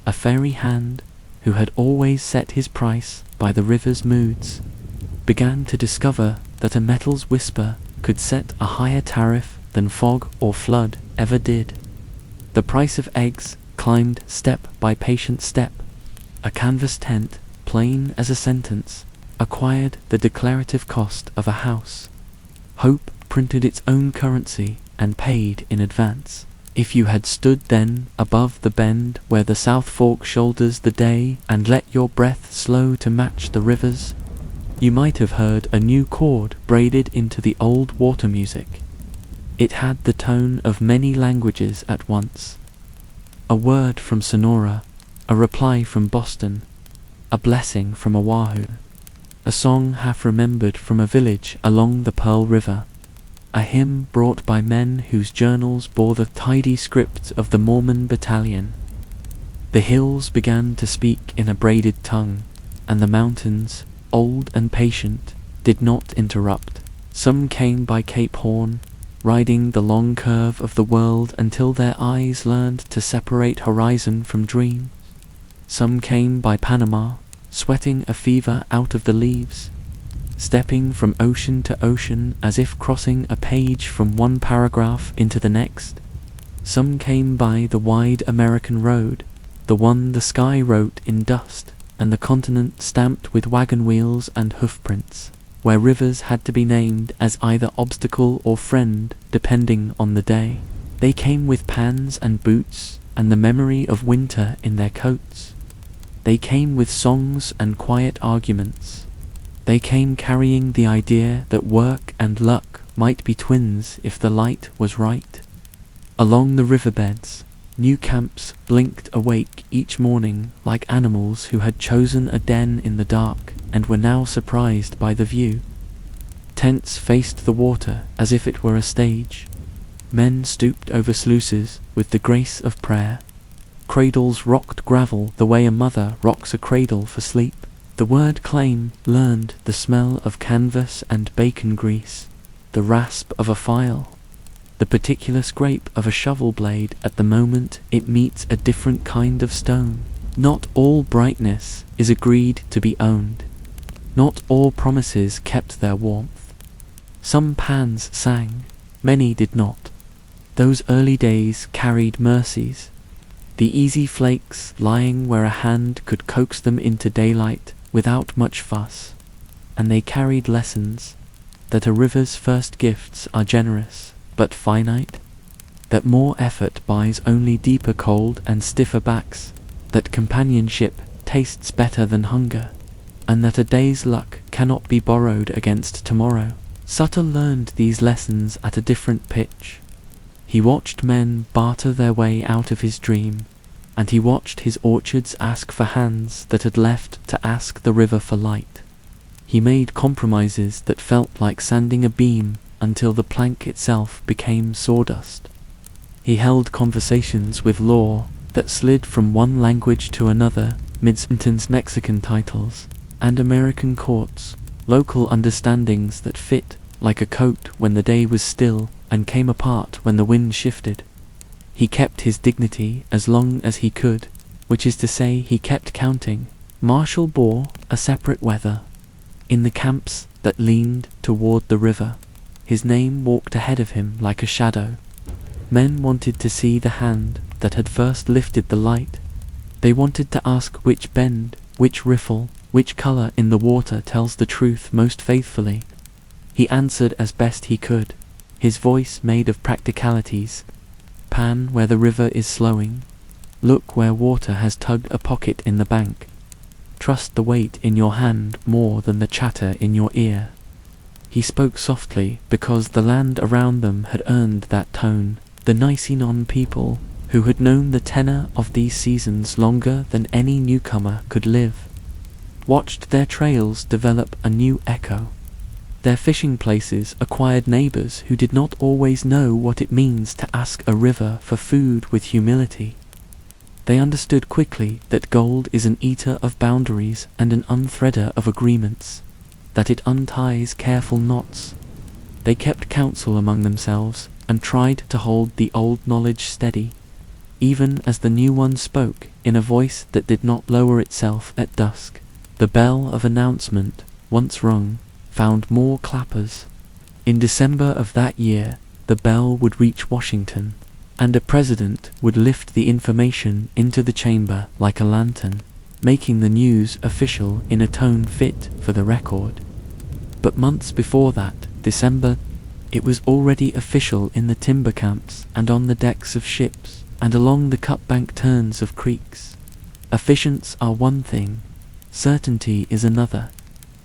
A fairy hand, who had always set his price by the river's moods, began to discover that a metal's whisper could set a higher tariff than fog or flood ever did. The price of eggs climbed step by patient step. A canvas tent, plain as a sentence, acquired the declarative cost of a house. Hope printed its own currency and paid in advance. If you had stood then above the bend where the South Fork shoulders the day and let your breath slow to match the rivers, you might have heard a new chord braided into the old water music. It had the tone of many languages at once. A word from Sonora, a reply from Boston, a blessing from Oahu. a song half remembered from a village along the Pearl River, a hymn brought by men whose journals bore the tidy script of the Mormon battalion. The hills began to speak in a braided tongue, and the mountains, old and patient, did not interrupt. Some came by Cape Horn, riding the long curve of the world until their eyes learned to separate horizon from dream. Some came by Panama, sweating a fever out of the leaves, stepping from ocean to ocean as if crossing a page from one paragraph into the next. Some came by the wide American road, the one the sky wrote in dust and the continent stamped with wagon wheels and hoofprints, where rivers had to be named as either obstacle or friend depending on the day. They came with pans and boots and the memory of winter in their coats. They came with songs and quiet arguments. They came carrying the idea that work and luck might be twins if the light was right. Along the riverbeds, new camps blinked awake each morning like animals who had chosen a den in the dark and were now surprised by the view. Tents faced the water as if it were a stage. Men stooped over sluices with the grace of prayer. Cradles rocked gravel the way a mother rocks a cradle for sleep. The word claim learned the smell of canvas and bacon grease, the rasp of a file, the particular scrape of a shovel blade at the moment it meets a different kind of stone. Not all brightness is agreed to be owned. Not all promises kept their warmth. Some pans sang, many did not. Those early days carried mercies, the easy flakes lying where a hand could coax them into daylight without much fuss, and they carried lessons that a river's first gifts are generous but finite, that more effort buys only deeper cold and stiffer backs, that companionship tastes better than hunger, and that a day's luck cannot be borrowed against tomorrow. Sutter learned these lessons at a different pitch. He watched men barter their way out of his dream, and he watched his orchards ask for hands that had left to ask the river for light. He made compromises that felt like sanding a beam until the plank itself became sawdust. He held conversations with law that slid from one language to another, mid-sentence Mexican titles, and American courts, local understandings that fit like a coat when the day was still and came apart when the wind shifted. He kept his dignity as long as he could, which is to say he kept counting. Marshall bore a separate weather. In the camps that leaned toward the river, his name walked ahead of him like a shadow. Men wanted to see the hand that had first lifted the light. They wanted to ask which bend, which riffle, which color in the water tells the truth most faithfully. He answered as best he could, his voice made of practicalities. Pan where the river is slowing. Look where water has tugged a pocket in the bank. Trust the weight in your hand more than the chatter in your ear. He spoke softly because the land around them had earned that tone. The Nicenon people, who had known the tenor of these seasons longer than any newcomer could live, watched their trails develop a new echo. Their fishing places acquired neighbors who did not always know what it means to ask a river for food with humility. They understood quickly that gold is an eater of boundaries and an unthreader of agreements, that it unties careful knots. They kept counsel among themselves and tried to hold the old knowledge steady, even as the new one spoke in a voice that did not lower itself at dusk. The bell of announcement, once rung, found more clappers. In December of that year, the bell would reach Washington, and a president would lift the information into the chamber like a lantern, making the news official in a tone fit for the record. But months before that, December, it was already official in the timber camps and on the decks of ships and along the cutbank turns of creeks. Efficients are one thing, certainty is another.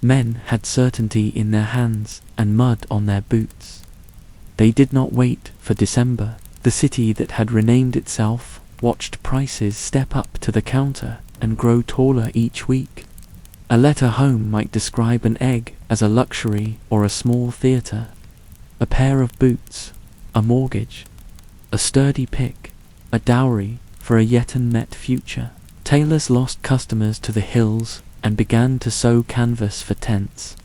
Men had certainty in their hands and mud on their boots. They did not wait for December. The city that had renamed itself watched prices step up to the counter and grow taller each week. A letter home might describe an egg as a luxury or a small theatre. A pair of boots, a mortgage, a sturdy pick, a dowry for a yet unmet future. Tailors lost customers to the hills and began to sew canvas for tents.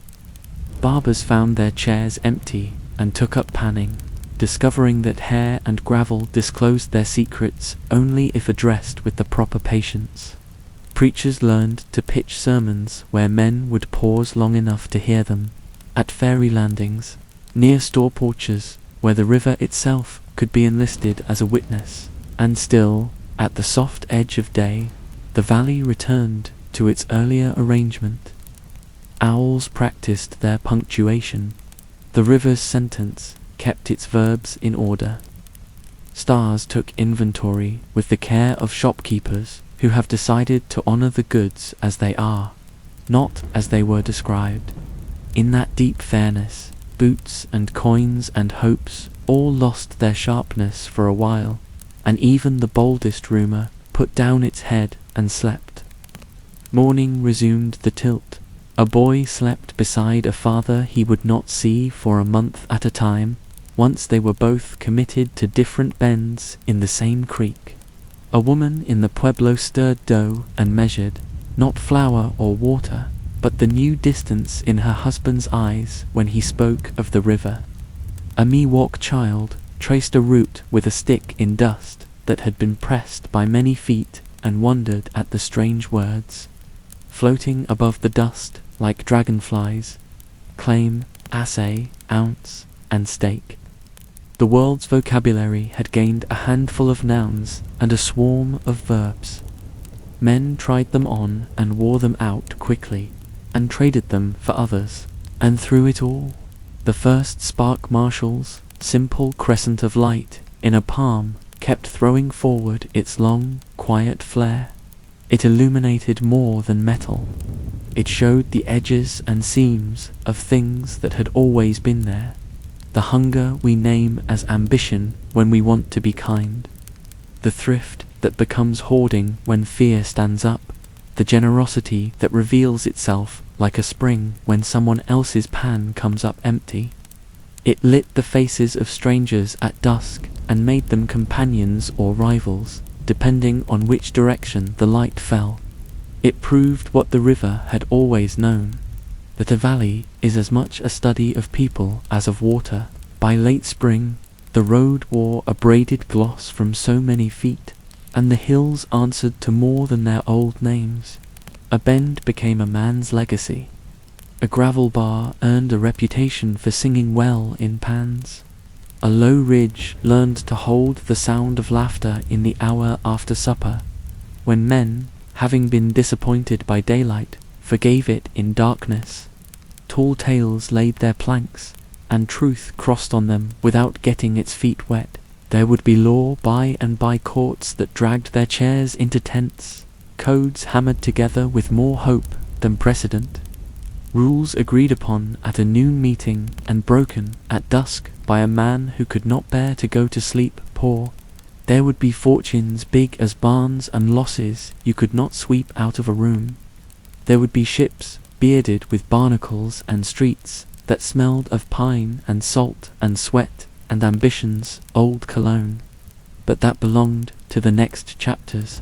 Barbers found their chairs empty and took up panning, discovering that hair and gravel disclosed their secrets only if addressed with the proper patience. Preachers learned to pitch sermons where men would pause long enough to hear them, at ferry landings, near store porches where the river itself could be enlisted as a witness, and still, at the soft edge of day, the valley returned to its earlier arrangement. Owls practiced their punctuation. The river's sentence kept its verbs in order. Stars took inventory with the care of shopkeepers who have decided to honor the goods as they are, not as they were described. In that deep fairness, boots and coins and hopes all lost their sharpness for a while, and even the boldest rumor put down its head and slept. Morning resumed the tilt. A boy slept beside a father he would not see for a month at a time, once they were both committed to different bends in the same creek. A woman in the pueblo stirred dough and measured, not flour or water, but the new distance in her husband's eyes when he spoke of the river. A Miwok child traced a route with a stick in dust that had been pressed by many feet and wondered at the strange words, floating above the dust like dragonflies: claim, assay, ounce, and stake. The world's vocabulary had gained a handful of nouns and a swarm of verbs. Men tried them on and wore them out quickly, and traded them for others. And through it all, the first spark marshal's simple crescent of light in a palm kept throwing forward its long, quiet flare. It illuminated more than metal. It showed the edges and seams of things that had always been there. The hunger we name as ambition when we want to be kind. The thrift that becomes hoarding when fear stands up. The generosity that reveals itself like a spring when someone else's pan comes up empty. It lit the faces of strangers at dusk and made them companions or rivals, depending on which direction the light fell. It proved what the river had always known, that a valley is as much a study of people as of water. By late spring, the road wore a braided gloss from so many feet, and the hills answered to more than their old names. A bend became a man's legacy. A gravel bar earned a reputation for singing well in pans. A low ridge learned to hold the sound of laughter in the hour after supper, when men, having been disappointed by daylight, forgave it in darkness. Tall tales laid their planks, and truth crossed on them without getting its feet wet. There would be law by and by courts that dragged their chairs into tents, codes hammered together with more hope than precedent, rules agreed upon at a noon meeting and broken at dusk by a man who could not bear to go to sleep poor. There would be fortunes big as barns and losses you could not sweep out of a room. There would be ships bearded with barnacles and streets that smelled of pine and salt and sweat and ambition's old cologne. But that belonged to the next chapters.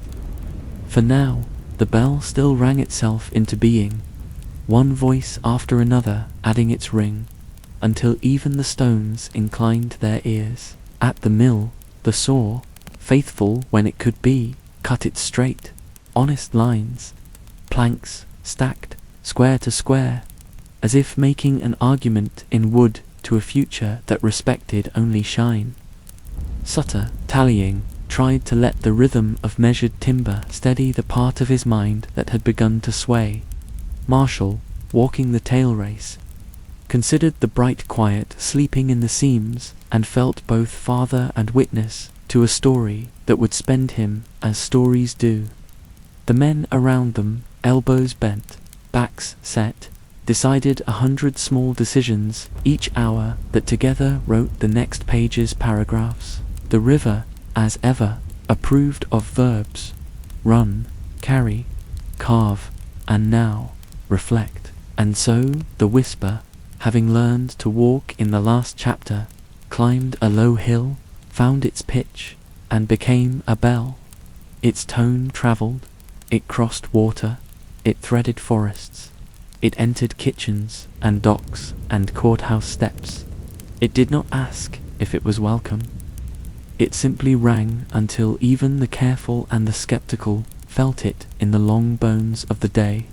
For now, the bell still rang itself into being, one voice after another adding its ring, until even the stones inclined their ears. At the mill, the saw, faithful when it could be, cut its straight, honest lines, planks stacked square to square, as if making an argument in wood to a future that respected only shine. Sutter, tallying, tried to let the rhythm of measured timber steady the part of his mind that had begun to sway. Marshall, walking the tail race, considered the bright quiet sleeping in the seams, and felt both father and witness to a story that would spend him as stories do. The men around them, elbows bent, backs set, decided 100 small decisions each hour that together wrote the next page's paragraphs. The river, as ever, approved of verbs: run, carry, carve, and now reflect. And so the whisper, having learned to walk in the last chapter, climbed a low hill, found its pitch, and became a bell. Its tone travelled, it crossed water, it threaded forests, it entered kitchens and docks and courthouse steps. It did not ask if it was welcome. It simply rang until even the careful and the skeptical felt it in the long bones of the day.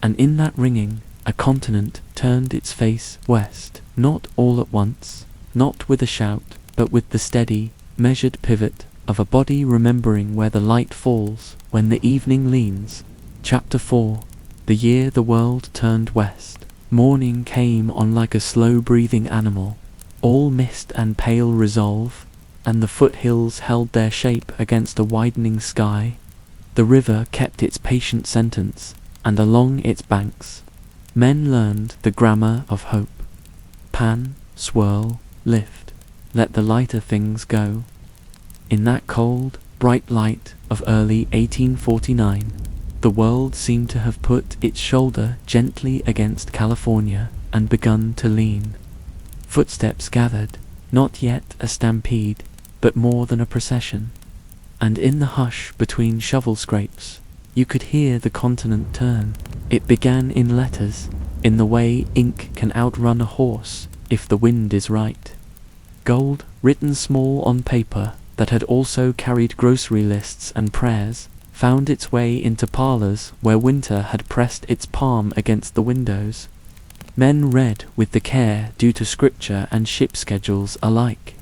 And in that ringing, a continent turned its face west, not all at once, not with a shout, but with the steady, measured pivot of a body remembering where the light falls when the evening leans. Chapter 4. The year the world turned west. Morning came on like a slow-breathing animal, all mist and pale resolve, and the foothills held their shape against a widening sky. The river kept its patient sentence, and along its banks men learned the grammar of hope. Pan, swirl, lift, let the lighter things go. In that cold, bright light of early 1849, the world seemed to have put its shoulder gently against California and begun to lean. Footsteps gathered, not yet a stampede, but more than a procession. And in the hush between shovel scrapes, you could hear the continent turn. It began in letters, in the way ink can outrun a horse if the wind is right. Gold, written small on paper, that had also carried grocery lists and prayers, found its way into parlors where winter had pressed its palm against the windows. Men read with the care due to scripture and ship schedules alike.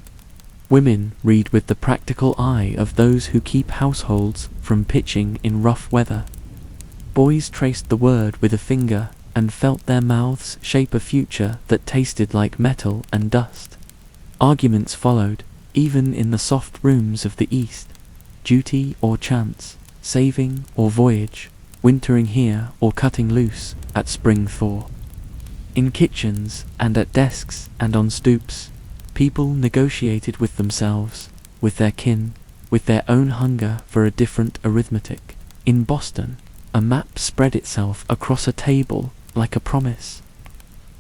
Women read with the practical eye of those who keep households from pitching in rough weather. Boys traced the word with a finger and felt their mouths shape a future that tasted like metal and dust. Arguments followed, even in the soft rooms of the East. Duty or chance, saving or voyage, wintering here or cutting loose at spring thaw. In kitchens and at desks and on stoops, people negotiated with themselves, with their kin, with their own hunger for a different arithmetic. In Boston, a map spread itself across a table like a promise.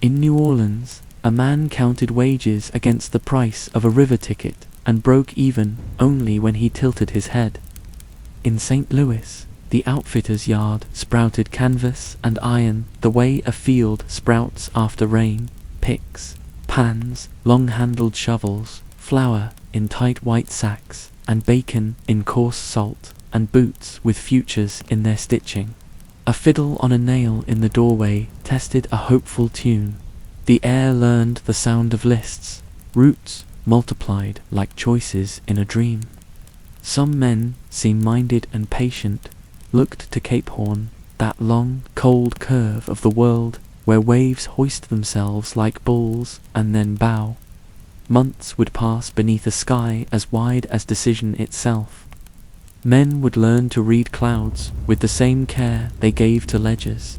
In New Orleans, a man counted wages against the price of a river ticket and broke even only when he tilted his head. In St. Louis, the outfitter's yard sprouted canvas and iron the way a field sprouts after rain. Picks, pans, long-handled shovels, flour in tight white sacks, and bacon in coarse salt, and boots with futures in their stitching. A fiddle on a nail in the doorway tested a hopeful tune. The air learned the sound of lists, roots multiplied like choices in a dream. Some men, seam-minded and patient, looked to Cape Horn, that long, cold curve of the world where waves hoist themselves like bulls and then bow. Months would pass beneath a sky as wide as decision itself. Men would learn to read clouds with the same care they gave to ledgers.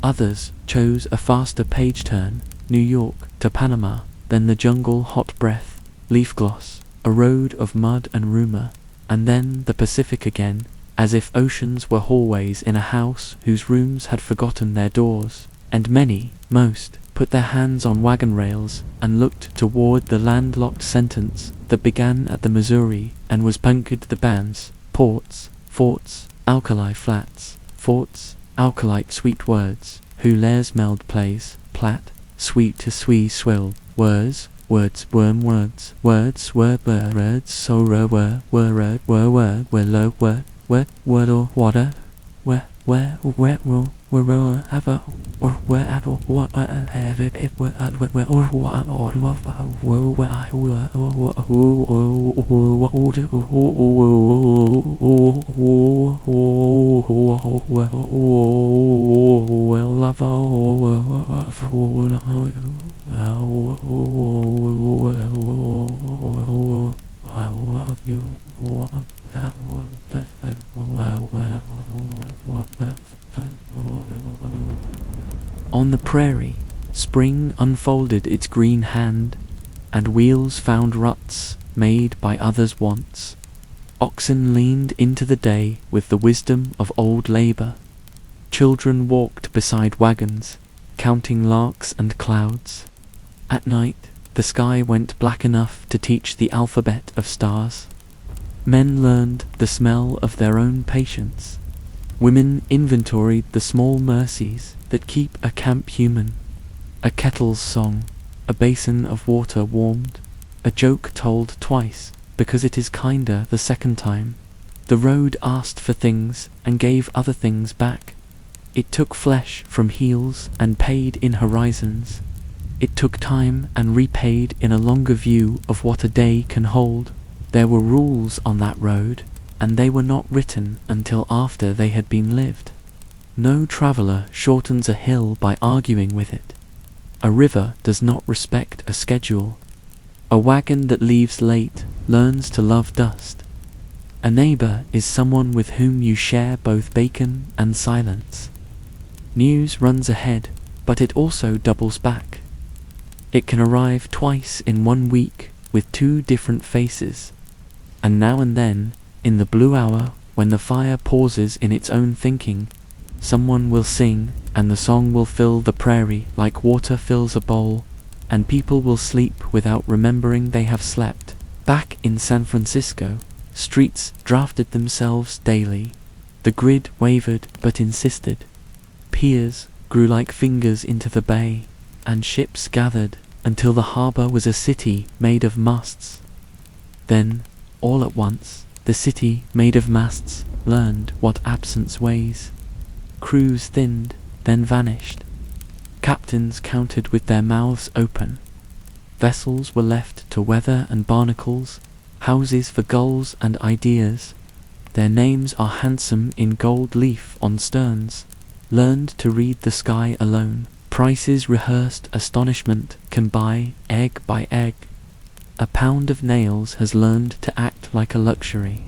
Others chose a faster page turn, New York to Panama, then the jungle hot breath, leaf gloss, a road of mud and rumor, and then the Pacific again, as if oceans were hallways in a house whose rooms had forgotten their doors. And many, most, put their hands on wagon rails and looked toward the landlocked sentence that began at the Missouri and was punctured the bands, ports, forts, alkali flats, forts, alkalite sweet words, who lares meld plays, plat, sweet to sweet swill, words, worm words, words were words, so were low word or water, where will ever or wherever what have it were or what or where I will love I love you. On the prairie, spring unfolded its green hand, and wheels found ruts made by others' wants. Oxen leaned into the day with the wisdom of old labor. Children walked beside wagons, counting larks and clouds. At night, the sky went black enough to teach the alphabet of stars. Men learned the smell of their own patience. Women inventoried the small mercies that keep a camp human. A kettle's song, a basin of water warmed, a joke told twice because it is kinder the second time. The road asked for things and gave other things back. It took flesh from heels and paid in horizons. It took time and repaid in a longer view of what a day can hold. There were rules on that road, and they were not written until after they had been lived. No traveller shortens a hill by arguing with it. A river does not respect a schedule. A wagon that leaves late learns to love dust. A neighbour is someone with whom you share both bacon and silence. News runs ahead, but it also doubles back. It can arrive twice in 1 week with 2 different faces. And now and then, in the blue hour, when the fire pauses in its own thinking, someone will sing, and the song will fill the prairie like water fills a bowl, and people will sleep without remembering they have slept. Back in San Francisco, streets drafted themselves daily. The grid wavered but insisted. Piers grew like fingers into the bay, and ships gathered until the harbour was a city made of masts. Then, all at once, the city made of masts learned what absence weighs. Crews thinned, then vanished. Captains counted with their mouths open. Vessels were left to weather and barnacles, houses for gulls and ideas. Their names are handsome in gold leaf on sterns. Learned to read the sky alone. Prices rehearsed astonishment can buy egg by egg. A pound of nails has learned to act like a luxury.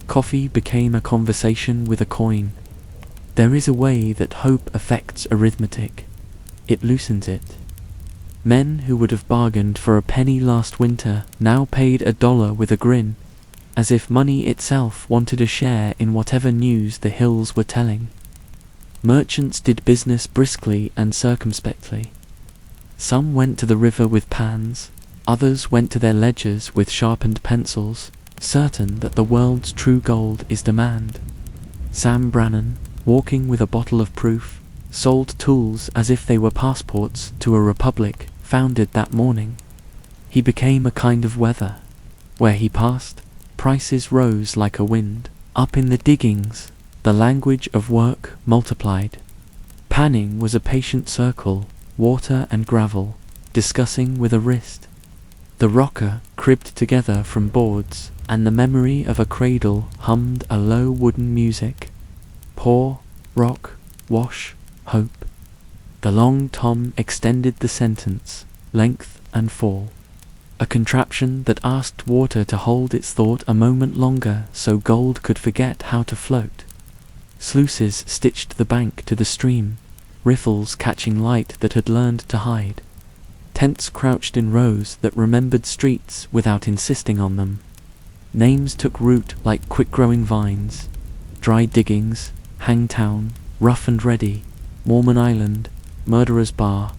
Coffee became a conversation with a coin. There is a way that hope affects arithmetic. It loosens it. Men who would have bargained for a penny last winter now paid $1 with a grin, as if money itself wanted a share in whatever news the hills were telling. Merchants did business briskly and circumspectly. Some went to the river with pans, others went to their ledgers with sharpened pencils, certain that the world's true gold is demand. Sam Brannan, walking with a bottle of proof, sold tools as if they were passports to a republic founded that morning. He became a kind of weather. Where he passed, prices rose like a wind. Up in the diggings, the language of work multiplied. Panning was a patient circle, water and gravel, discussing with a wrist. The rocker cribbed together from boards, and the memory of a cradle hummed a low wooden music. Pour, rock, wash, hope. The long tom extended the sentence, length and fall. A contraption that asked water to hold its thought a moment longer so gold could forget how to float. Sluices stitched the bank to the stream, riffles catching light that had learned to hide. Tents crouched in rows that remembered streets without insisting on them. Names took root like quick-growing vines. Dry Diggings, Hangtown, Rough and Ready, Mormon Island, Murderer's Bar.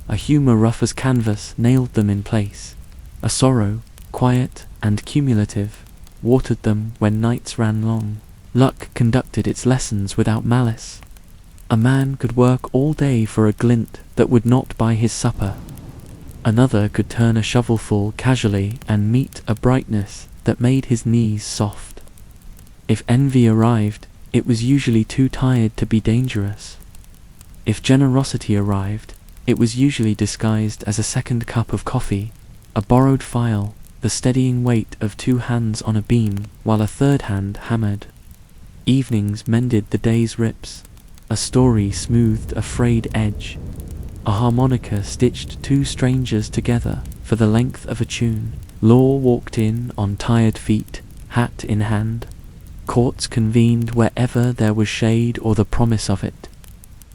A humour rough as canvas nailed them in place. A sorrow, quiet and cumulative, watered them when nights ran long. Luck conducted its lessons without malice. A man could work all day for a glint that would not buy his supper. Another could turn a shovelful casually and meet a brightness that made his knees soft. If envy arrived, it was usually too tired to be dangerous. If generosity arrived, it was usually disguised as a second cup of coffee, a borrowed file, the steadying weight of 2 hands on a beam while a third hand hammered. Evenings mended the day's rips. A story smoothed a frayed edge. A harmonica stitched 2 strangers together for the length of a tune. Law walked in on tired feet, hat in hand. Courts convened wherever there was shade or the promise of it.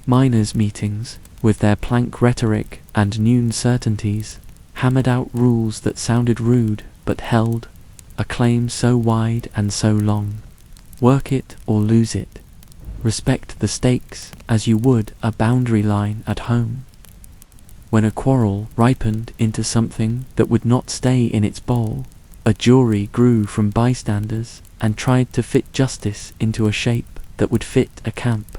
Miners' meetings, with their plank rhetoric and noon certainties, hammered out rules that sounded rude but held a claim so wide and so long. Work it or lose it. Respect the stakes as you would a boundary line at home. When a quarrel ripened into something that would not stay in its bowl, a jury grew from bystanders and tried to fit justice into a shape that would fit a camp.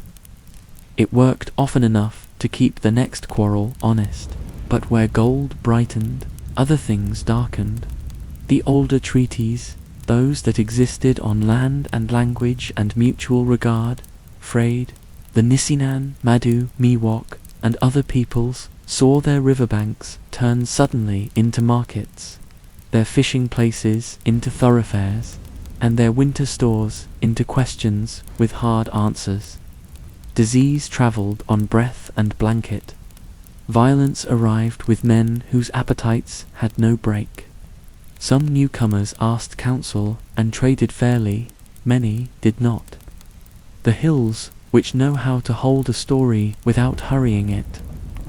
It worked often enough to keep the next quarrel honest, but where gold brightened, other things darkened. The older treaties, those that existed on land and language and mutual regard, frayed. The Nisinan, Madu, Miwok, and other peoples saw their riverbanks turn suddenly into markets, their fishing places into thoroughfares, and their winter stores into questions with hard answers. Disease travelled on breath and blanket. Violence arrived with men whose appetites had no break. Some newcomers asked counsel and traded fairly, many did not. The hills, which know how to hold a story without hurrying it,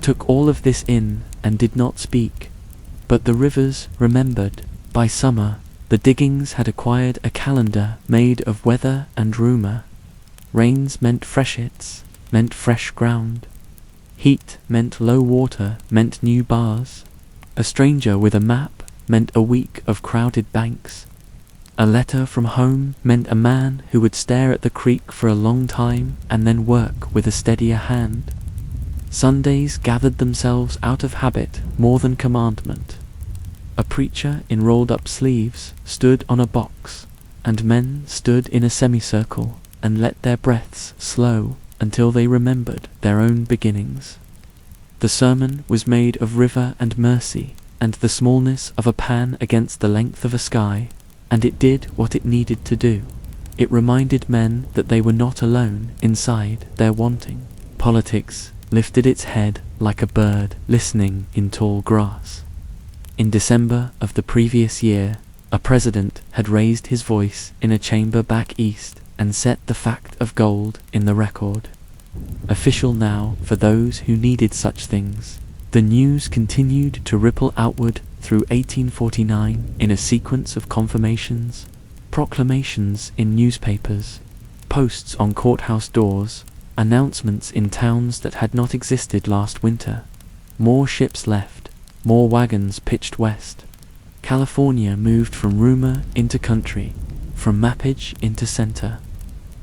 took all of this in and did not speak. But the rivers remembered. By summer, the diggings had acquired a calendar made of weather and rumour. Rains meant freshets, meant fresh ground. Heat meant low water, meant new bars. A stranger with a map meant a week of crowded banks. A letter from home meant a man who would stare at the creek for a long time and then work with a steadier hand. Sundays gathered themselves out of habit more than commandment. A preacher in rolled-up sleeves stood on a box, and men stood in a semicircle and let their breaths slow until they remembered their own beginnings. The sermon was made of river and mercy, and the smallness of a pan against the length of a sky, and it did what it needed to do. It reminded men that they were not alone inside their wanting. Politics lifted its head like a bird listening in tall grass. In December of the previous year, a president had raised his voice in a chamber back east and set the fact of gold in the record. Official now for those who needed such things. The news continued to ripple outward through 1849 in a sequence of confirmations, proclamations in newspapers, posts on courthouse doors, announcements in towns that had not existed last winter. More ships left, more wagons pitched west. California moved from rumor into country, from mappage into center,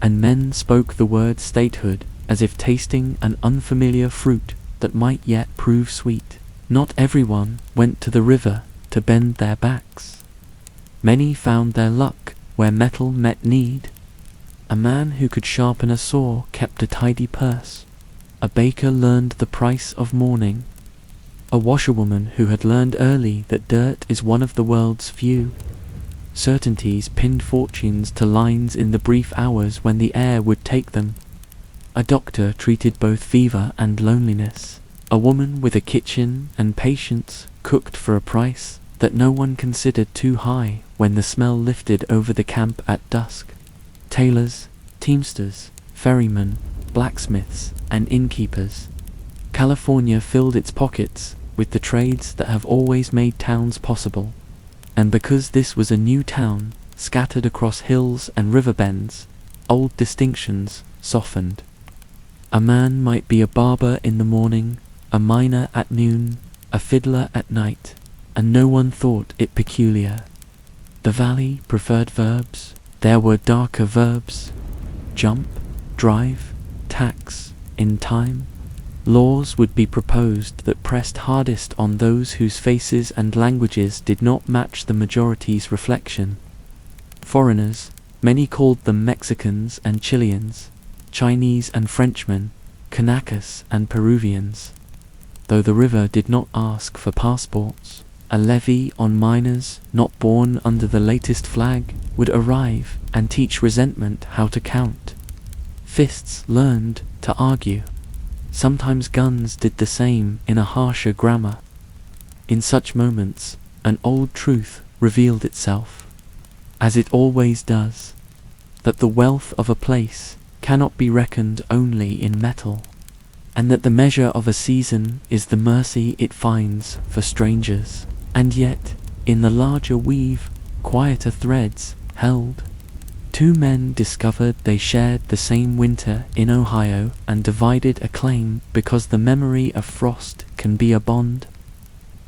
and men spoke the word statehood as if tasting an unfamiliar fruit that might yet prove sweet. Not everyone went to the river to bend their backs. Many found their luck where metal met need. A man who could sharpen a saw kept a tidy purse. A baker learned the price of mourning. A washerwoman who had learned early that dirt is one of the world's few. Certainties pinned fortunes to lines in the brief hours when the air would take them. A doctor treated both fever and loneliness. A woman with a kitchen and patience cooked for a price that no one considered too high when the smell lifted over the camp at dusk. Tailors, teamsters, ferrymen, blacksmiths, and innkeepers. California filled its pockets with the trades that have always made towns possible. And because this was a new town, scattered across hills and river bends, old distinctions softened. A man might be a barber in the morning, a miner at noon, a fiddler at night, and no one thought it peculiar. The valley preferred verbs. There were darker verbs: jump, drive, tax, in time. Laws would be proposed that pressed hardest on those whose faces and languages did not match the majority's reflection. Foreigners, many called them Mexicans and Chileans, Chinese and Frenchmen, Kanakas and Peruvians. Though the river did not ask for passports, a levy on miners not born under the latest flag would arrive and teach resentment how to count. Fists learned to argue. Sometimes guns did the same in a harsher grammar. In such moments, an old truth revealed itself, as it always does, that the wealth of a place cannot be reckoned only in metal, and that the measure of a season is the mercy it finds for strangers. And yet, in the larger weave, quieter threads held. two men discovered they shared the same winter in Ohio and divided a claim because the memory of frost can be a bond.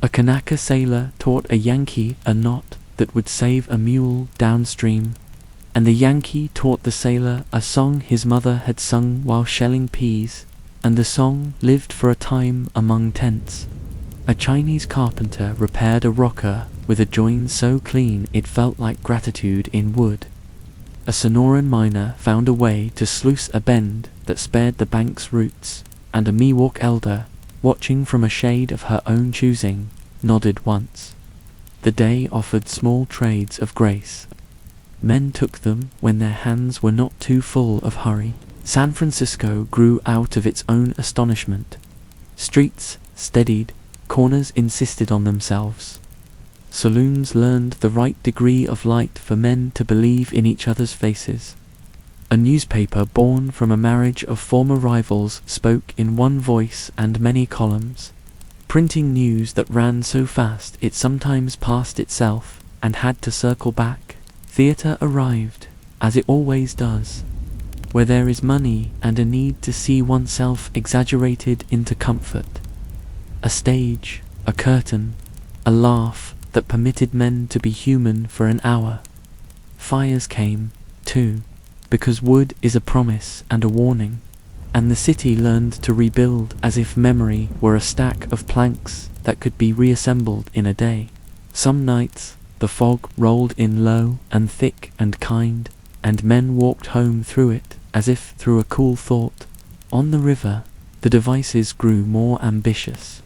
A Kanaka sailor taught a Yankee a knot that would save a mule downstream, and the Yankee taught the sailor a song his mother had sung while shelling peas, and the song lived for a time among tents. A Chinese carpenter repaired a rocker with a join so clean it felt like gratitude in wood. A Sonoran miner found a way to sluice a bend that spared the bank's roots, and a Miwok elder, watching from a shade of her own choosing, nodded once. The day offered small trades of grace. Men took them when their hands were not too full of hurry. San Francisco grew out of its own astonishment. Streets steadied, corners insisted on themselves. Saloons learned the right degree of light for men to believe in each other's faces. A newspaper born from a marriage of former rivals spoke in one voice and many columns, printing news that ran so fast it sometimes passed itself and had to circle back. Theatre arrived, as it always does, where there is money and a need to see oneself exaggerated into comfort. A stage, a curtain, a laugh that permitted men to be human for an hour. Fires came, too, because wood is a promise and a warning, and the city learned to rebuild as if memory were a stack of planks that could be reassembled in a day. Some nights, the fog rolled in low and thick and kind, and men walked home through it as if through a cool thought. On the river, the devices grew more ambitious.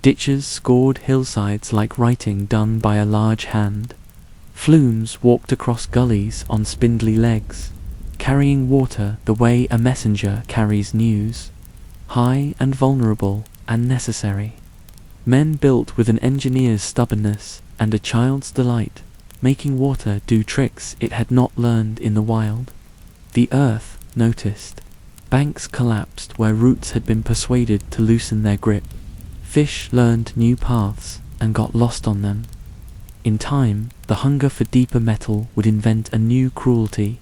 Ditches scored hillsides like writing done by a large hand. Flumes walked across gullies on spindly legs, carrying water the way a messenger carries news, high and vulnerable and necessary. Men built with an engineer's stubbornness and a child's delight, making water do tricks it had not learned in the wild. The earth noticed. Banks collapsed where roots had been persuaded to loosen their grip. Fish learned new paths and got lost on them. In time, the hunger for deeper metal would invent a new cruelty,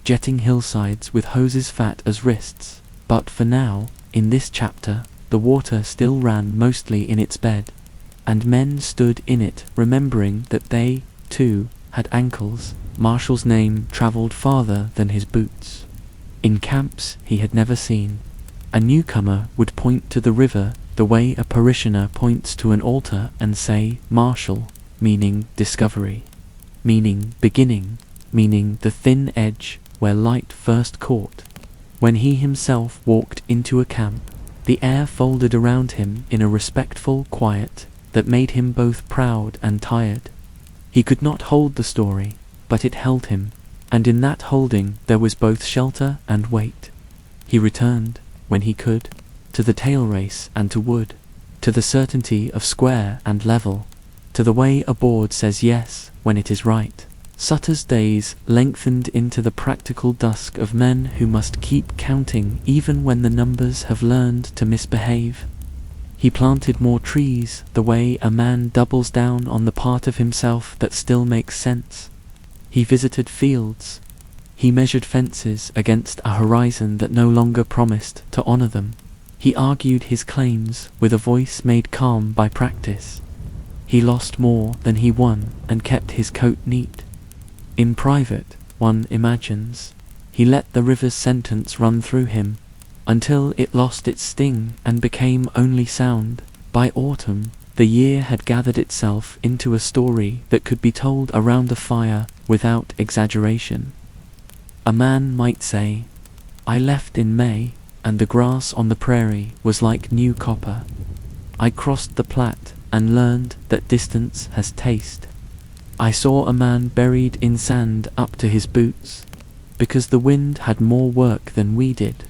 jetting hillsides with hoses fat as wrists. But for now, in this chapter, the water still ran mostly in its bed, and men stood in it remembering that they, too, had ankles. Marshall's name travelled farther than his boots. In camps he had never seen, a newcomer would point to the river the way a parishioner points to an altar and say, "Marshall," meaning discovery, meaning beginning, meaning the thin edge where light first caught. When he himself walked into a camp, the air folded around him in a respectful quiet that made him both proud and tired. He could not hold the story, but it held him, and in that holding there was both shelter and weight. He returned, when he could, to the tail race and to wood, to the certainty of square and level, to the way a board says yes when it is right. Sutter's days lengthened into the practical dusk of men who must keep counting even when the numbers have learned to misbehave. He planted more trees the way a man doubles down on the part of himself that still makes sense. He visited fields. He measured fences against a horizon that no longer promised to honor them. He argued his claims with a voice made calm by practice. He lost more than he won and kept his coat neat. In private, one imagines, he let the river's sentence run through him until it lost its sting and became only sound. By autumn, the year had gathered itself into a story that could be told around a fire without exaggeration. A man might say, "I left in May, and the grass on the prairie was like new copper. I crossed the Platte and learned that distance has taste. I saw a man buried in sand up to his boots, because the wind had more work than we did.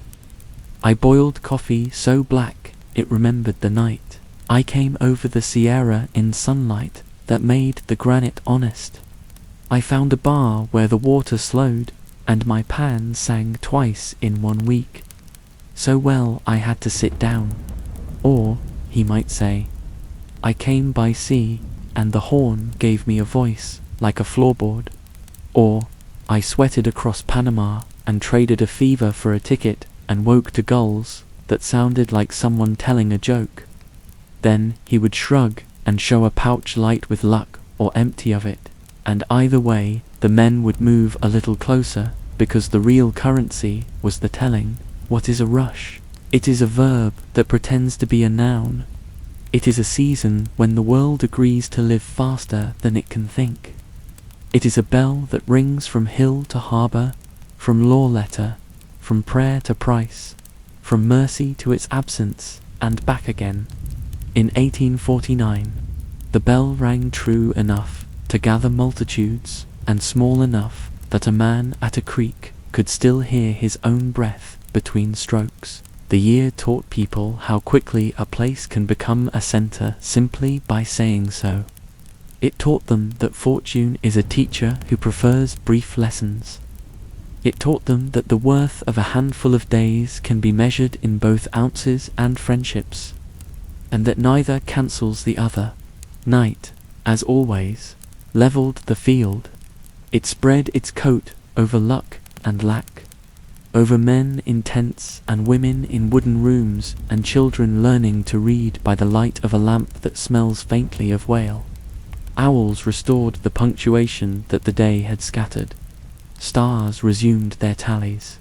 I boiled coffee so black it remembered the night. I came over the Sierra in sunlight that made the granite honest. I found a bar where the water slowed, and my pan sang twice in 1 week. So well I had to sit down." Or, he might say, "I came by sea, and the horn gave me a voice like a floorboard." Or, I sweated across Panama and traded a fever for a ticket and woke to gulls that sounded like someone telling a joke. Then he would shrug and show a pouch light with luck or empty of it, and either way the men would move a little closer, because the real currency was the telling. What is a rush? It is a verb that pretends to be a noun. It is a season when the world agrees to live faster than it can think. It is a bell that rings from hill to harbour, from law letter, from prayer to price, from mercy to its absence, and back again. In 1849, the bell rang true enough to gather multitudes, and small enough that a man at a creek could still hear his own breath between strokes. The year taught people how quickly a place can become a centre simply by saying so. It taught them that fortune is a teacher who prefers brief lessons. It taught them that the worth of a handful of days can be measured in both ounces and friendships, and that neither cancels the other. Night, as always, levelled the field. It spread its coat over luck and lack, over men in tents and women in wooden rooms and children learning to read by the light of a lamp that smells faintly of whale. Owls restored the punctuation that the day had scattered. Stars resumed their tallies.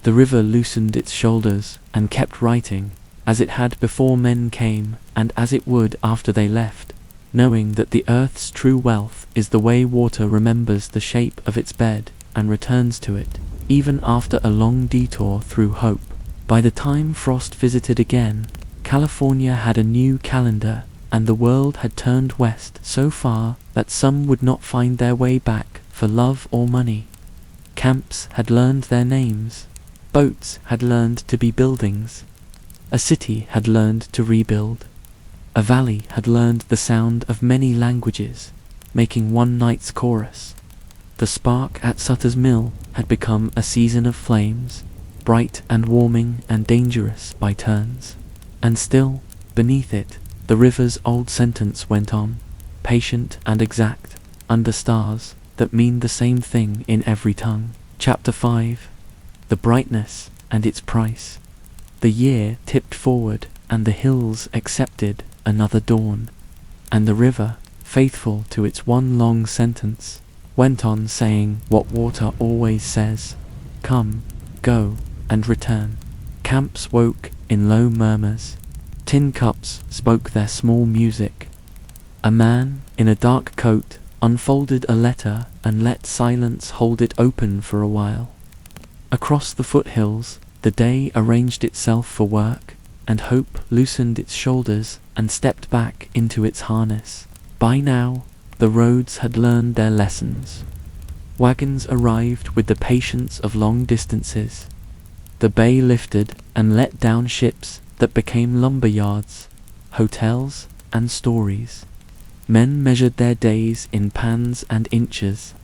The river loosened its shoulders and kept writing, as it had before men came, and as it would after they left, knowing that the earth's true wealth is the way water remembers the shape of its bed and returns to it, even after a long detour through hope. By the time frost visited again, California had a new calendar, and the world had turned west so far that some would not find their way back for love or money. Camps had learned their names. Boats had learned to be buildings. A city had learned to rebuild. A valley had learned the sound of many languages, making one night's chorus. The spark at Sutter's Mill had become a season of flames, bright and warming and dangerous by turns. And still, beneath it, the river's old sentence went on, patient and exact, under stars that mean the same thing in every tongue. Chapter 5. The brightness and its price. The year tipped forward, and the hills accepted another dawn, and the river, faithful to its one long sentence, went on saying what water always says: come, go, and return. Camps woke in low murmurs. Tin cups spoke their small music. A man in a dark coat unfolded a letter and let silence hold it open for a while. Across the foothills, the day arranged itself for work, and hope loosened its shoulders and stepped back into its harness. By now, the roads had learned their lessons. Wagons arrived with the patience of long distances. The bay lifted and let down ships that became lumber yards, hotels, and stories. Men measured their days in pans and inches.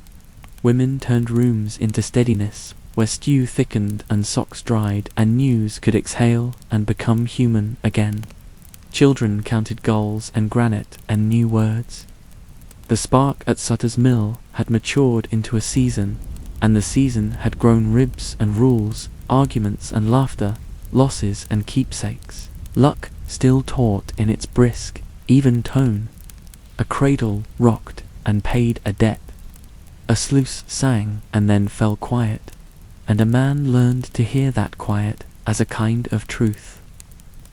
Women turned rooms into steadiness, where stew thickened and socks dried and news could exhale and become human again. Children counted gulls and granite and new words. The spark at Sutter's Mill had matured into a season, and the season had grown ribs and rules, arguments and laughter, losses and keepsakes. Luck still taught in its brisk, even tone. A cradle rocked and paid a debt. A sluice sang and then fell quiet, and a man learned to hear that quiet as a kind of truth.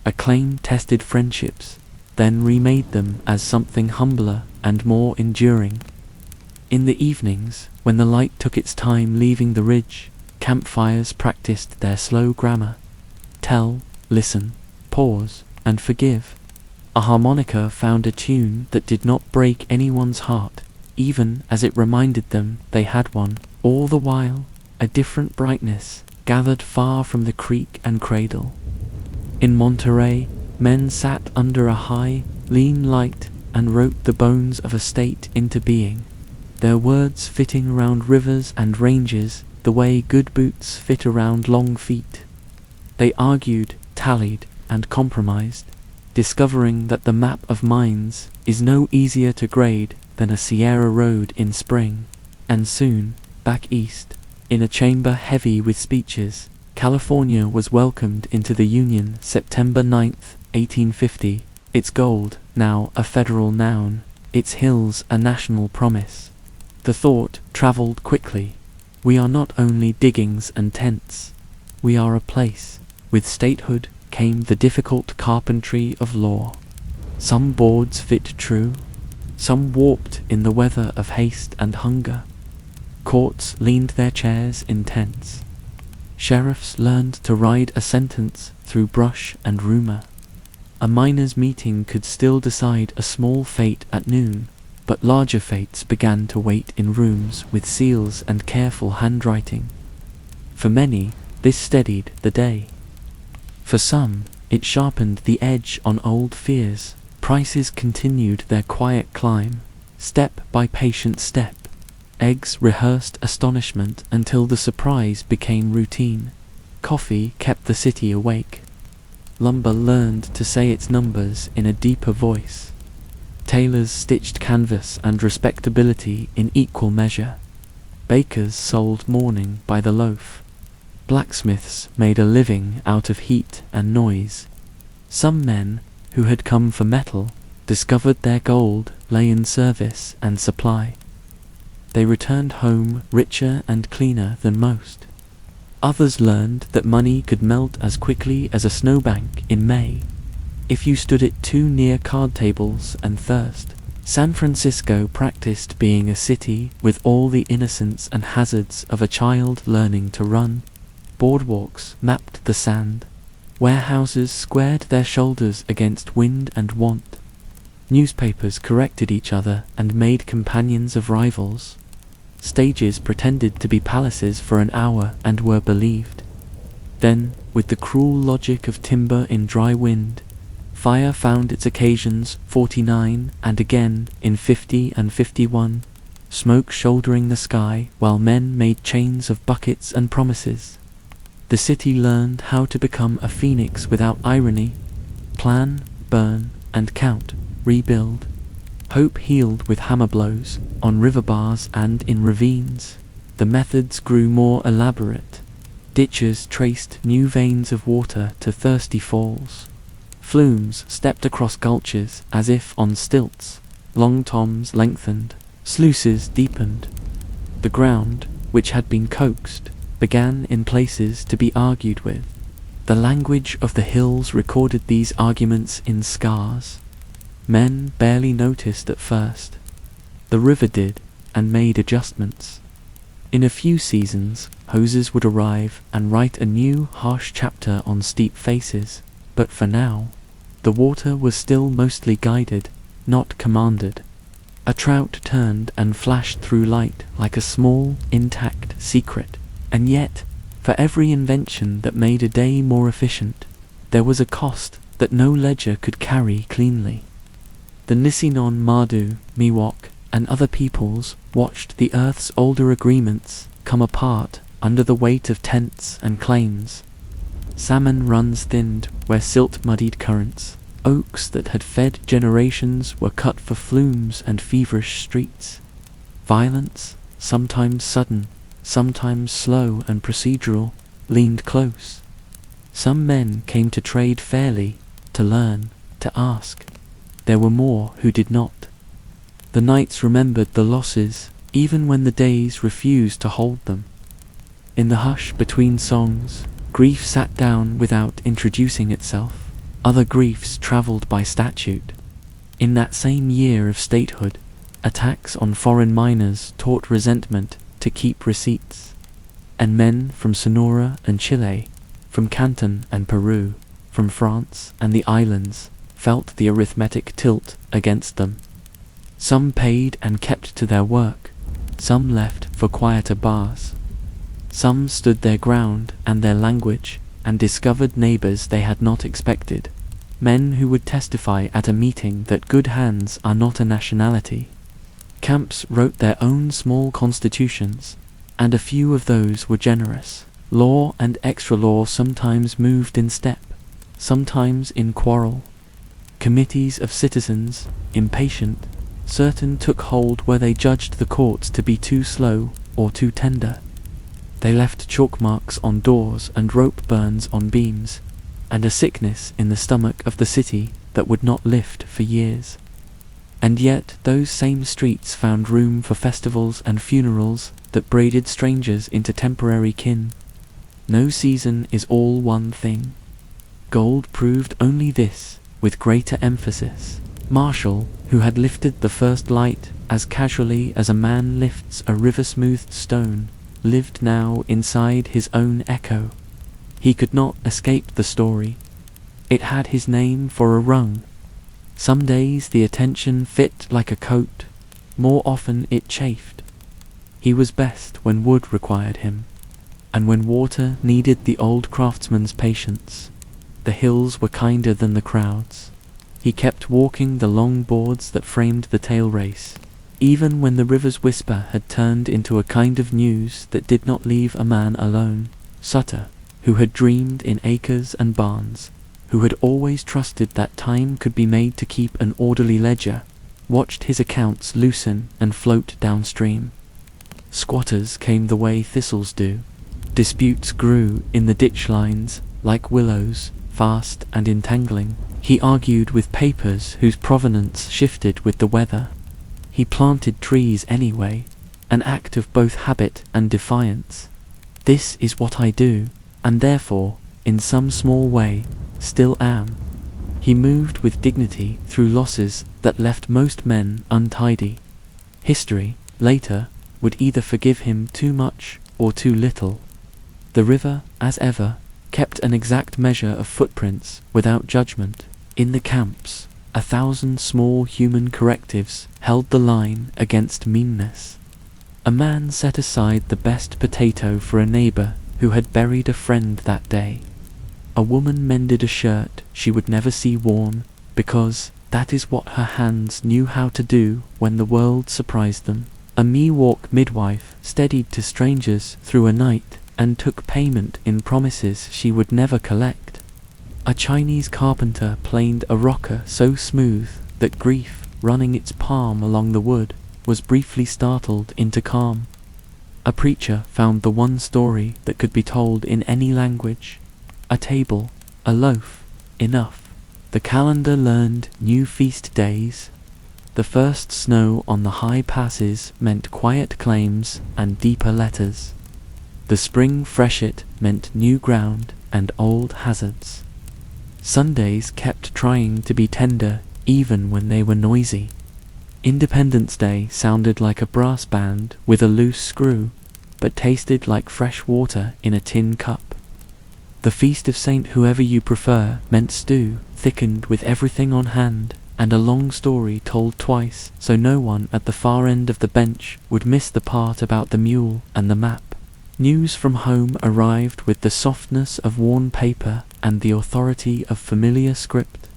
Acclaim tested friendships, then remade them as something humbler and more enduring. In the evenings, when the light took its time leaving the ridge, campfires practiced their slow grammar. Tell, listen, pause, and forgive. A harmonica found a tune that did not break anyone's heart, even as it reminded them they had one. All the while, a different brightness gathered far from the creek and cradle. In Monterey, men sat under a high, lean light and wrote the bones of a state into being, their words fitting around rivers and ranges the way good boots fit around long feet. They argued, tallied, and compromised, discovering that the map of minds is no easier to grade than a Sierra road in spring, and soon, back east. In a chamber heavy with speeches, California was welcomed into the Union September 9th, 1850, its gold now a federal noun, its hills a national promise. The thought traveled quickly. We are not only diggings and tents. We are a place. With statehood came the difficult carpentry of law. Some boards fit true, some warped in the weather of haste and hunger. Courts leaned their chairs in tents. Sheriffs learned to ride a sentence through brush and rumor. A miners' meeting could still decide a small fate at noon, but larger fates began to wait in rooms with seals and careful handwriting. For many, this steadied the day. For some, it sharpened the edge on old fears. Prices continued their quiet climb, step by patient step. Eggs rehearsed astonishment until the surprise became routine. Coffee kept the city awake. Lumber learned to say its numbers in a deeper voice. Tailors stitched canvas and respectability in equal measure. Bakers sold mourning by the loaf. Blacksmiths made a living out of heat and noise. Some men, who had come for metal, discovered their gold lay in service and supply. They returned home richer and cleaner than most. Others learned that money could melt as quickly as a snowbank in May, if you stood it too near card tables and thirst. San Francisco practiced being a city with all the innocence and hazards of a child learning to run. Boardwalks mapped the sand. Warehouses squared their shoulders against wind and want. Newspapers corrected each other and made companions of rivals. Stages pretended to be palaces for an hour and were believed. Then, with the cruel logic of timber in dry wind, fire found its occasions 49 and again in 50 and 51, smoke shouldering the sky while men made chains of buckets and promises. The city learned how to become a phoenix without irony. Plan, burn, and count, rebuild. Hope healed with hammer blows, on river bars and in ravines. The methods grew more elaborate. Ditches traced new veins of water to thirsty falls. Flumes stepped across gulches as if on stilts. Long toms lengthened, sluices deepened. The ground, which had been coaxed, began in places to be argued with. The language of the hills recorded these arguments in scars. Men barely noticed at first. The river did, and made adjustments. In a few seasons, hoses would arrive and write a new, harsh chapter on steep faces, but for now, the water was still mostly guided, not commanded. A trout turned and flashed through light like a small, intact secret, and yet, for every invention that made a day more efficient, there was a cost that no ledger could carry cleanly. The Nisinon Madu, Miwok, and other peoples watched the earth's older agreements come apart under the weight of tents and claims. Salmon runs thinned where silt muddied currents. Oaks that had fed generations were cut for flumes and feverish streets. Violence, sometimes sudden, sometimes slow and procedural, leaned close. Some men came to trade fairly, to learn, to ask. There were more who did not. The nights remembered the losses, even when the days refused to hold them. In the hush between songs, grief sat down without introducing itself. Other griefs travelled by statute. In that same year of statehood, attacks on foreign miners taught resentment to keep receipts. And men from Sonora and Chile, from Canton and Peru, from France and the islands, felt the arithmetic tilt against them. Some paid and kept to their work, some left for quieter bars. Some stood their ground and their language, and discovered neighbours they had not expected, men who would testify at a meeting that good hands are not a nationality. Camps wrote their own small constitutions, and a few of those were generous. Law and extra-law sometimes moved in step, sometimes in quarrel. Committees of citizens, impatient, certain took hold where they judged the courts to be too slow, or too tender. They left chalk marks on doors and rope burns on beams, and a sickness in the stomach of the city that would not lift for years. And yet those same streets found room for festivals and funerals that braided strangers into temporary kin. No season is all one thing. Gold proved only this, with greater emphasis. Marshall, who had lifted the first light as casually as a man lifts a river-smoothed stone, lived now inside his own echo. He could not escape the story. It had his name for a rung. Some days the attention fit like a coat, more often it chafed. He was best when wood required him, and when water needed the old craftsman's patience. The hills were kinder than the crowds. He kept walking the long boards that framed the tail race, even when the river's whisper had turned into a kind of news that did not leave a man alone. Sutter, who had dreamed in acres and barns, who had always trusted that time could be made to keep an orderly ledger, watched his accounts loosen and float downstream. Squatters came the way thistles do. Disputes grew in the ditch lines like willows, fast and entangling. He argued with papers whose provenance shifted with the weather. He planted trees anyway, an act of both habit and defiance. This is what I do, and therefore, in some small way, still am. He moved with dignity through losses that left most men untidy. History, later, would either forgive him too much or too little. The river, as ever, kept an exact measure of footprints without judgment. In the camps, 1,000 small human correctives held the line against meanness. A man set aside the best potato for a neighbor who had buried a friend that day. A woman mended a shirt she would never see worn, because that is what her hands knew how to do when the world surprised them. A Miwok midwife steadied to strangers through a night and took payment in promises she would never collect. A Chinese carpenter planed a rocker so smooth that grief, running its palm along the wood, was briefly startled into calm. A preacher found the one story that could be told in any language. A table, a loaf, enough. The calendar learned new feast days. The first snow on the high passes meant quiet claims and deeper letters. The spring freshet meant new ground and old hazards. Sundays kept trying to be tender even when they were noisy. Independence Day sounded like a brass band with a loose screw, but tasted like fresh water in a tin cup. The Feast of Saint Whoever You Prefer meant stew, thickened with everything on hand, and a long story told twice so no one at the far end of the bench would miss the part about the mule and the map. News from home arrived with the softness of worn paper and the authority of familiar script.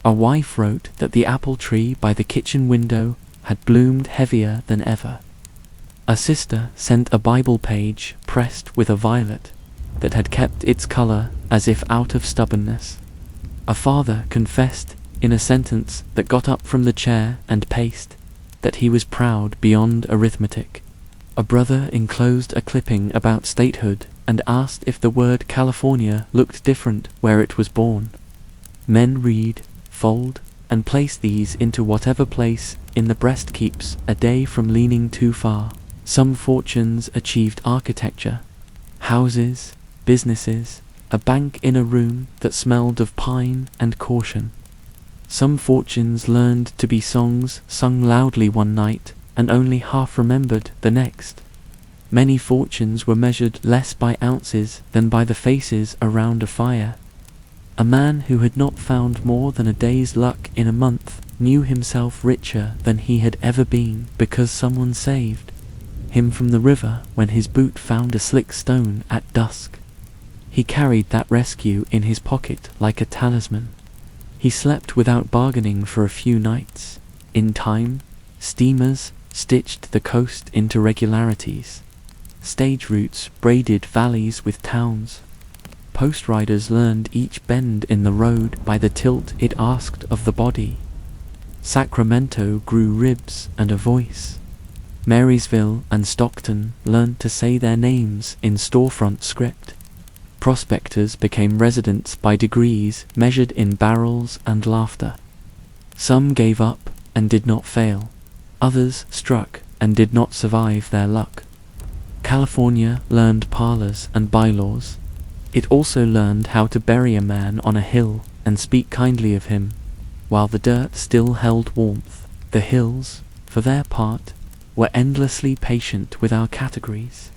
A wife wrote that the apple tree by the kitchen window had bloomed heavier than ever. A sister sent a Bible page pressed with a violet that had kept its color as if out of stubbornness. A father confessed in a sentence that got up from the chair and paced that he was proud beyond arithmetic. A brother enclosed a clipping about statehood and asked if the word California looked different where it was born. Men read, fold, and place these into whatever place in the breast keeps a day from leaning too far. Some fortunes achieved architecture, houses, businesses, a bank in a room that smelled of pine and caution. Some fortunes learned to be songs sung loudly one night and only half remembered the next. Many fortunes were measured less by ounces than by the faces around a fire. A man who had not found more than a day's luck in a month knew himself richer than he had ever been because someone saved him from the river when his boot found a slick stone at dusk. He carried that rescue in his pocket like a talisman. He slept without bargaining for a few nights. In time, steamers stitched the coast into regularities. Stage routes braided valleys with towns. Post riders learned each bend in the road by the tilt it asked of the body. Sacramento grew ribs and a voice. Marysville and Stockton learned to say their names in storefront script. Prospectors became residents by degrees measured in barrels and laughter. Some gave up and did not fail. Others struck and did not survive their luck. California learned parlors and bylaws. It also learned how to bury a man on a hill and speak kindly of him, while the dirt still held warmth. The hills, for their part, were endlessly patient with our categories.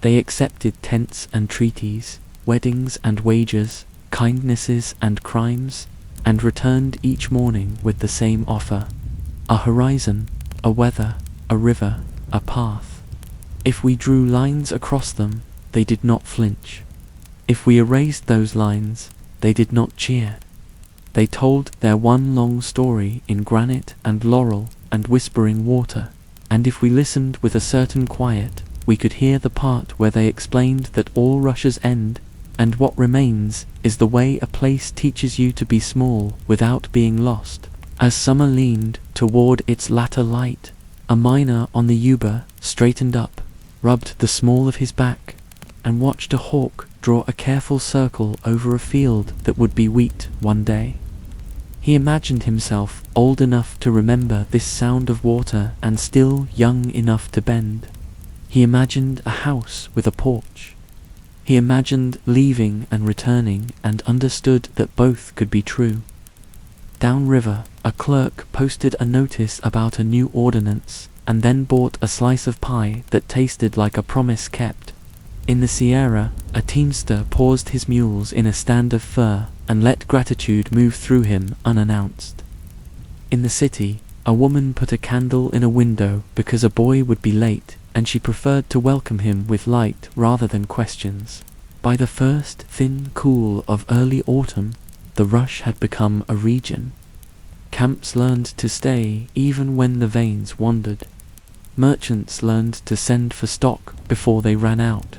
They accepted tents and treaties, weddings and wagers, kindnesses and crimes, and returned each morning with the same offer: a horizon, a weather, a river, a path. If we drew lines across them, they did not flinch. If we erased those lines, they did not cheer. They told their one long story in granite and laurel and whispering water, and if we listened with a certain quiet, we could hear the part where they explained that all rushes end, and what remains is the way a place teaches you to be small without being lost. As summer leaned toward its latter light, a miner on the Yuba straightened up, rubbed the small of his back, and watched a hawk draw a careful circle over a field that would be wheat one day. He imagined himself old enough to remember this sound of water and still young enough to bend. He imagined a house with a porch. He imagined leaving and returning and understood that both could be true. Downriver, a clerk posted a notice about a new ordinance and then bought a slice of pie that tasted like a promise kept. In the Sierra, a teamster paused his mules in a stand of fir and let gratitude move through him unannounced. In the city, a woman put a candle in a window because a boy would be late, and she preferred to welcome him with light rather than questions. By the first thin cool of early autumn, the rush had become a region. Camps learned to stay even when the veins wandered. Merchants learned to send for stock before they ran out.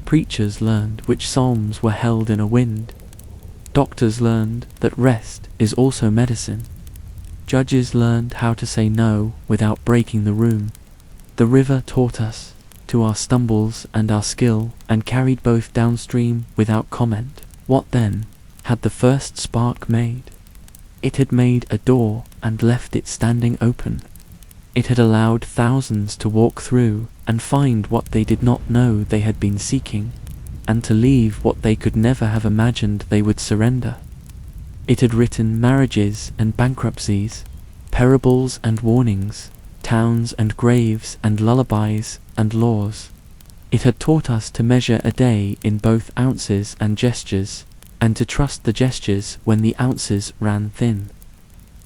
Preachers learned which psalms were held in a wind. Doctors learned that rest is also medicine. Judges learned how to say no without breaking the room. The river taught us, to our stumbles and our skill, and carried both downstream without comment. What then had the first spark made? It had made a door and left it standing open. It had allowed thousands to walk through and find what they did not know they had been seeking, and to leave what they could never have imagined they would surrender. It had written marriages and bankruptcies, parables and warnings, towns and graves and lullabies and laws. It had taught us to measure a day in both ounces and gestures, and to trust the gestures when the ounces ran thin.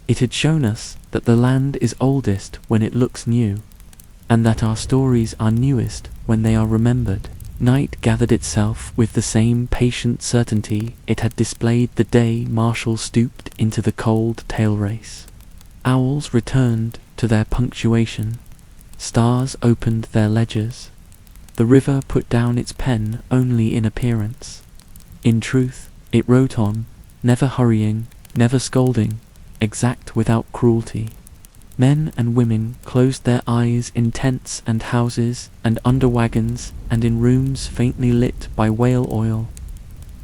It had shown us that the land is oldest when it looks new, and that our stories are newest when they are remembered. Night gathered itself with the same patient certainty it had displayed the day Marshall stooped into the cold tail race. Owls returned to their punctuation. Stars opened their ledgers. The river put down its pen only in appearance. In truth, it wrote on, never hurrying, never scolding, exact without cruelty. Men and women closed their eyes in tents and houses and under wagons and in rooms faintly lit by whale oil.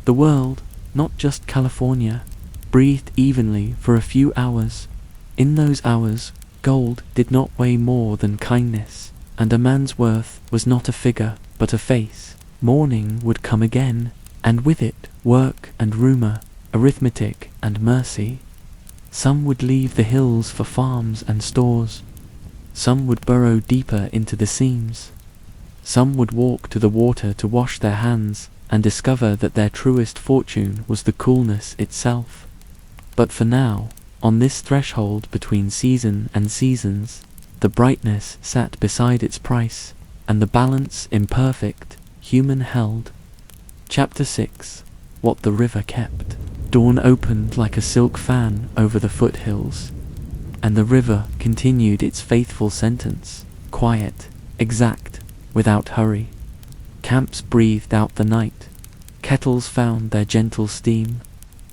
The world, not just California, breathed evenly for a few hours. In those hours, gold did not weigh more than kindness, and a man's worth was not a figure, but a face. Morning would come again, and with it, work and rumor, arithmetic and mercy. Some would leave the hills for farms and stores. Some would burrow deeper into the seams. Some would walk to the water to wash their hands and discover that their truest fortune was the coolness itself. But for now, on this threshold between season and seasons, the brightness sat beside its price, and the balance imperfect, human held. Chapter 6. What the River Kept. Dawn opened like a silk fan over the foothills, and the river continued its faithful sentence, quiet, exact, without hurry. Camps breathed out the night. Kettles found their gentle steam.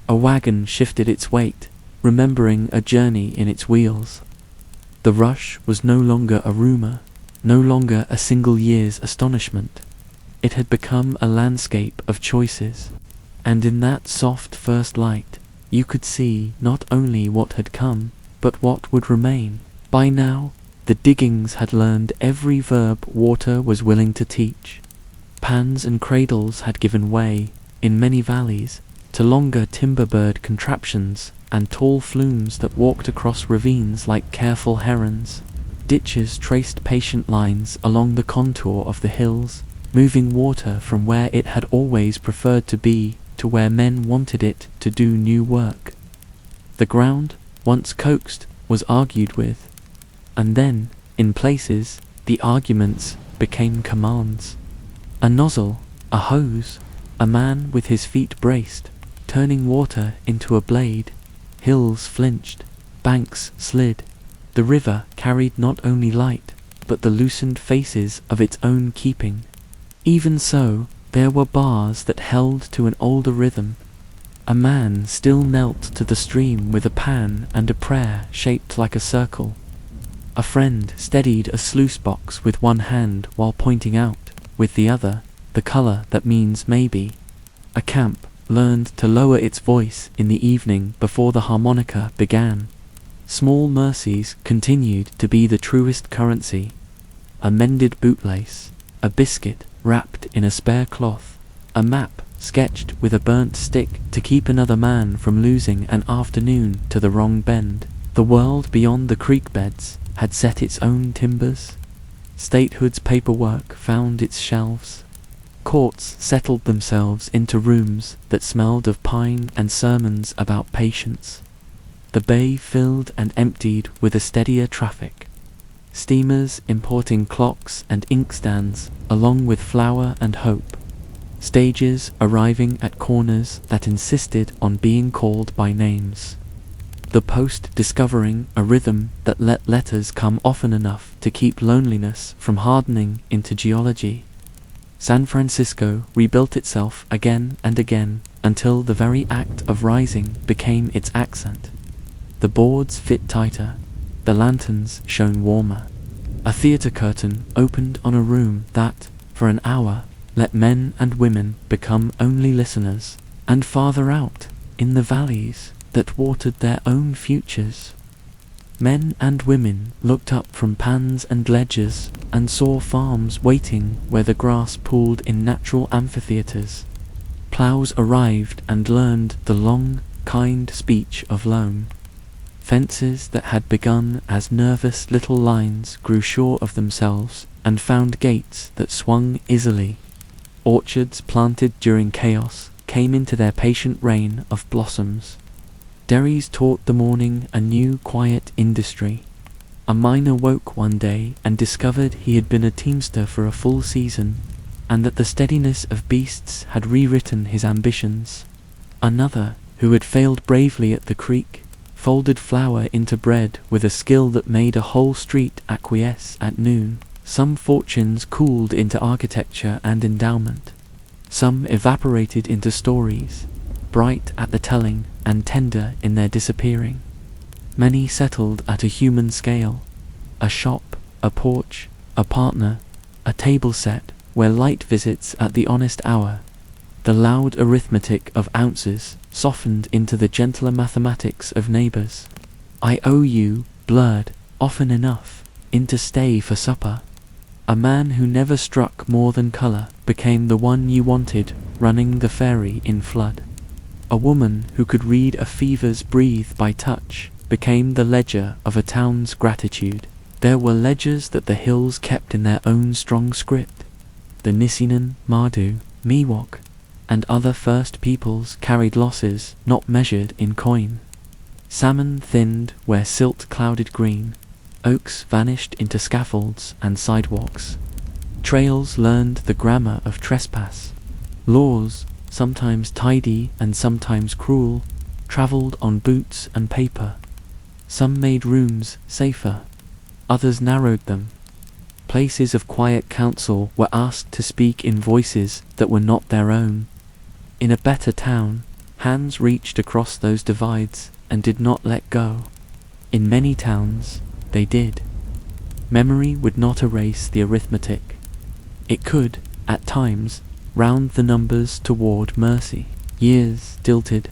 A wagon shifted its weight, remembering a journey in its wheels. The rush was no longer a rumor, no longer a single year's astonishment. It had become a landscape of choices, and in that soft first light, you could see not only what had come, but what would remain. By now, the diggings had learned every verb water was willing to teach. Pans and cradles had given way, in many valleys, to longer timber-bird contraptions and tall flumes that walked across ravines like careful herons. Ditches traced patient lines along the contour of the hills, moving water from where it had always preferred to be to where men wanted it to do new work. The ground, once coaxed, was argued with, and then, in places, the arguments became commands. A nozzle, a hose, a man with his feet braced, turning water into a blade. Hills flinched, banks slid. The river carried not only light, but the loosened faces of its own keeping. Even so, there were bars that held to an older rhythm. A man still knelt to the stream with a pan and a prayer shaped like a circle. A friend steadied a sluice box with one hand while pointing out, with the other, the color that means maybe. A camp learned to lower its voice in the evening before the harmonica began. Small mercies continued to be the truest currency. A mended bootlace, a biscuit wrapped in a spare cloth, a map sketched with a burnt stick to keep another man from losing an afternoon to the wrong bend. The world beyond the creek beds had set its own timbers. Statehood's paperwork found its shelves. Courts settled themselves into rooms that smelled of pine and sermons about patience. The bay filled and emptied with a steadier traffic. Steamers importing clocks and inkstands, along with flour and hope. Stages arriving at corners that insisted on being called by names. The post discovering a rhythm that let letters come often enough to keep loneliness from hardening into geology. San Francisco rebuilt itself again and again until the very act of rising became its accent. The boards fit tighter, the lanterns shone warmer. A theater curtain opened on a room that, for an hour, let men and women become only listeners, and farther out, in the valleys that watered their own futures, men and women looked up from pans and ledgers and saw farms waiting where the grass pooled in natural amphitheaters. Plows arrived and learned the long, kind speech of loam. Fences that had begun as nervous little lines grew sure of themselves and found gates that swung easily. Orchards planted during chaos came into their patient reign of blossoms. Dairies taught the morning a new quiet industry. A miner woke one day and discovered he had been a teamster for a full season, and that the steadiness of beasts had rewritten his ambitions. Another, who had failed bravely at the creek, folded flour into bread with a skill that made a whole street acquiesce at noon. Some fortunes cooled into architecture and endowment. Some evaporated into stories, bright at the telling and tender in their disappearing. Many settled at a human scale, a shop, a porch, a partner, a table set where light visits at the honest hour. The loud arithmetic of ounces softened into the gentler mathematics of neighbors. I owe you, blurred, often enough, into stay for supper. A man who never struck more than color became the one you wanted, running the ferry in flood. A woman who could read a fever's breathe by touch became the ledger of a town's gratitude. There were ledgers that the hills kept in their own strong script. The Nisinan, Mardu, Miwok, and other First Peoples carried losses not measured in coin. Salmon thinned where silt clouded green. Oaks vanished into scaffolds and sidewalks. Trails learned the grammar of trespass. Laws, sometimes tidy and sometimes cruel, travelled on boots and paper. Some made rooms safer, others narrowed them. Places of quiet counsel were asked to speak in voices that were not their own. In a better town, hands reached across those divides and did not let go. In many towns, they did. Memory would not erase the arithmetic. It could, at times, round the numbers toward mercy. Years dilted.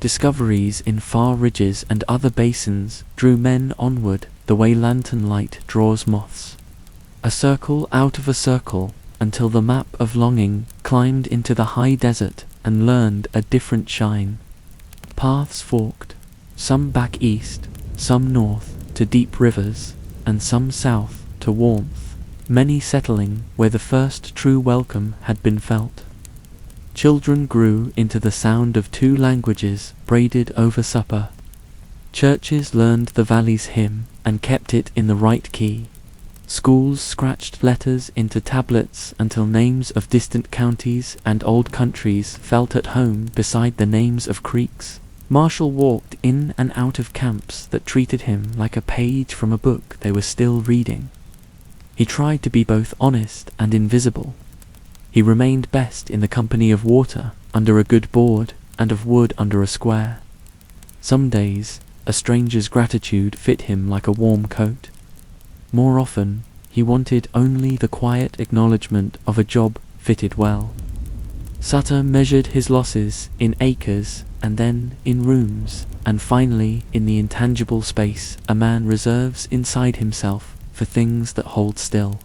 Discoveries in far ridges and other basins drew men onward the way lantern light draws moths. A circle out of a circle, until the map of longing climbed into the high desert and learned a different shine. Paths forked, some back east, some north to deep rivers, and some south to warmth, many settling where the first true welcome had been felt. Children grew into the sound of two languages braided over supper. Churches learned the valley's hymn and kept it in the right key. Schools scratched letters into tablets until names of distant counties and old countries felt at home beside the names of creeks. Marshall walked in and out of camps that treated him like a page from a book they were still reading. He tried to be both honest and invisible. He remained best in the company of water under a good board and of wood under a square. Some days, a stranger's gratitude fit him like a warm coat. More often, he wanted only the quiet acknowledgement of a job fitted well. Sutter measured his losses in acres and then in rooms, and finally in the intangible space a man reserves inside himself for things that hold still.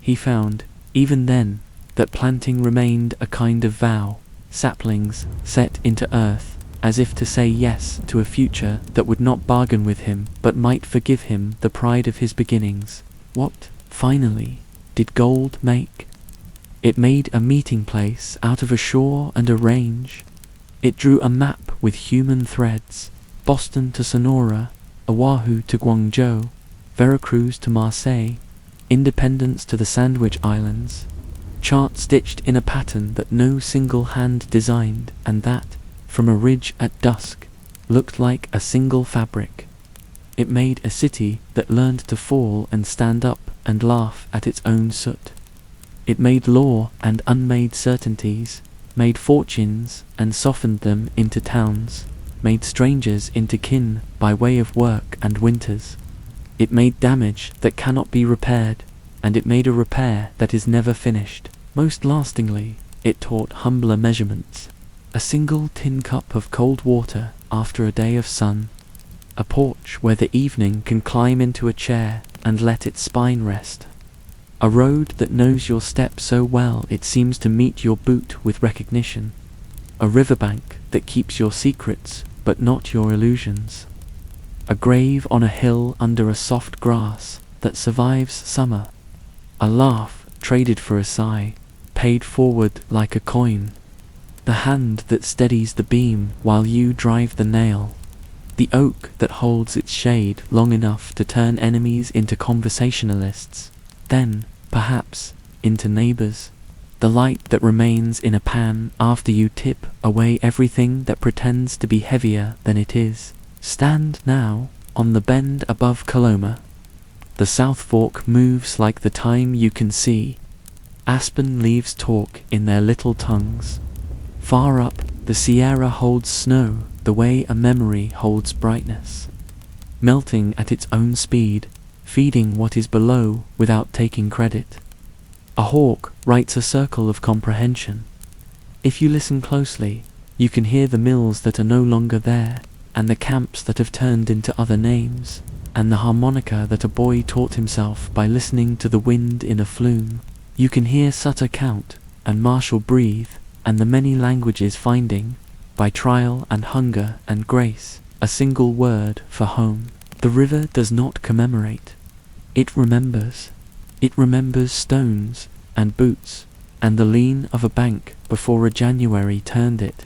He found, even then, that planting remained a kind of vow, saplings set into earth, as if to say yes to a future that would not bargain with him but might forgive him the pride of his beginnings. What, finally, did gold make? It made a meeting place out of a shore and a range. It drew a map with human threads, Boston to Sonora, Oahu to Guangzhou, Veracruz to Marseille, Independence to the Sandwich Islands, chart stitched in a pattern that no single hand designed, and that, from a ridge at dusk, looked like a single fabric. It made a city that learned to fall and stand up and laugh at its own soot. It made law and unmade certainties, made fortunes and softened them into towns, made strangers into kin by way of work and winters. It made damage that cannot be repaired, and it made a repair that is never finished. Most lastingly, it taught humbler measurements. A single tin cup of cold water after a day of sun. A porch where the evening can climb into a chair and let its spine rest. A road that knows your step so well it seems to meet your boot with recognition. A riverbank that keeps your secrets but not your illusions. A grave on a hill under a soft grass that survives summer. A laugh traded for a sigh, paid forward like a coin. The hand that steadies the beam while you drive the nail. The oak that holds its shade long enough to turn enemies into conversationalists, then, perhaps, into neighbors. The light that remains in a pan after you tip away everything that pretends to be heavier than it is. Stand now on the bend above Coloma. The South Fork moves like the time you can see. Aspen leaves talk in their little tongues. Far up, the Sierra holds snow the way a memory holds brightness, melting at its own speed, feeding what is below without taking credit. A hawk writes a circle of comprehension. If you listen closely, you can hear the mills that are no longer there, and the camps that have turned into other names, and the harmonica that a boy taught himself by listening to the wind in a flume. You can hear Sutter count, and Marshall breathe, and the many languages finding, by trial and hunger and grace, a single word for home. The river does not commemorate. It remembers. It remembers stones and boots, and the lean of a bank before a January turned it,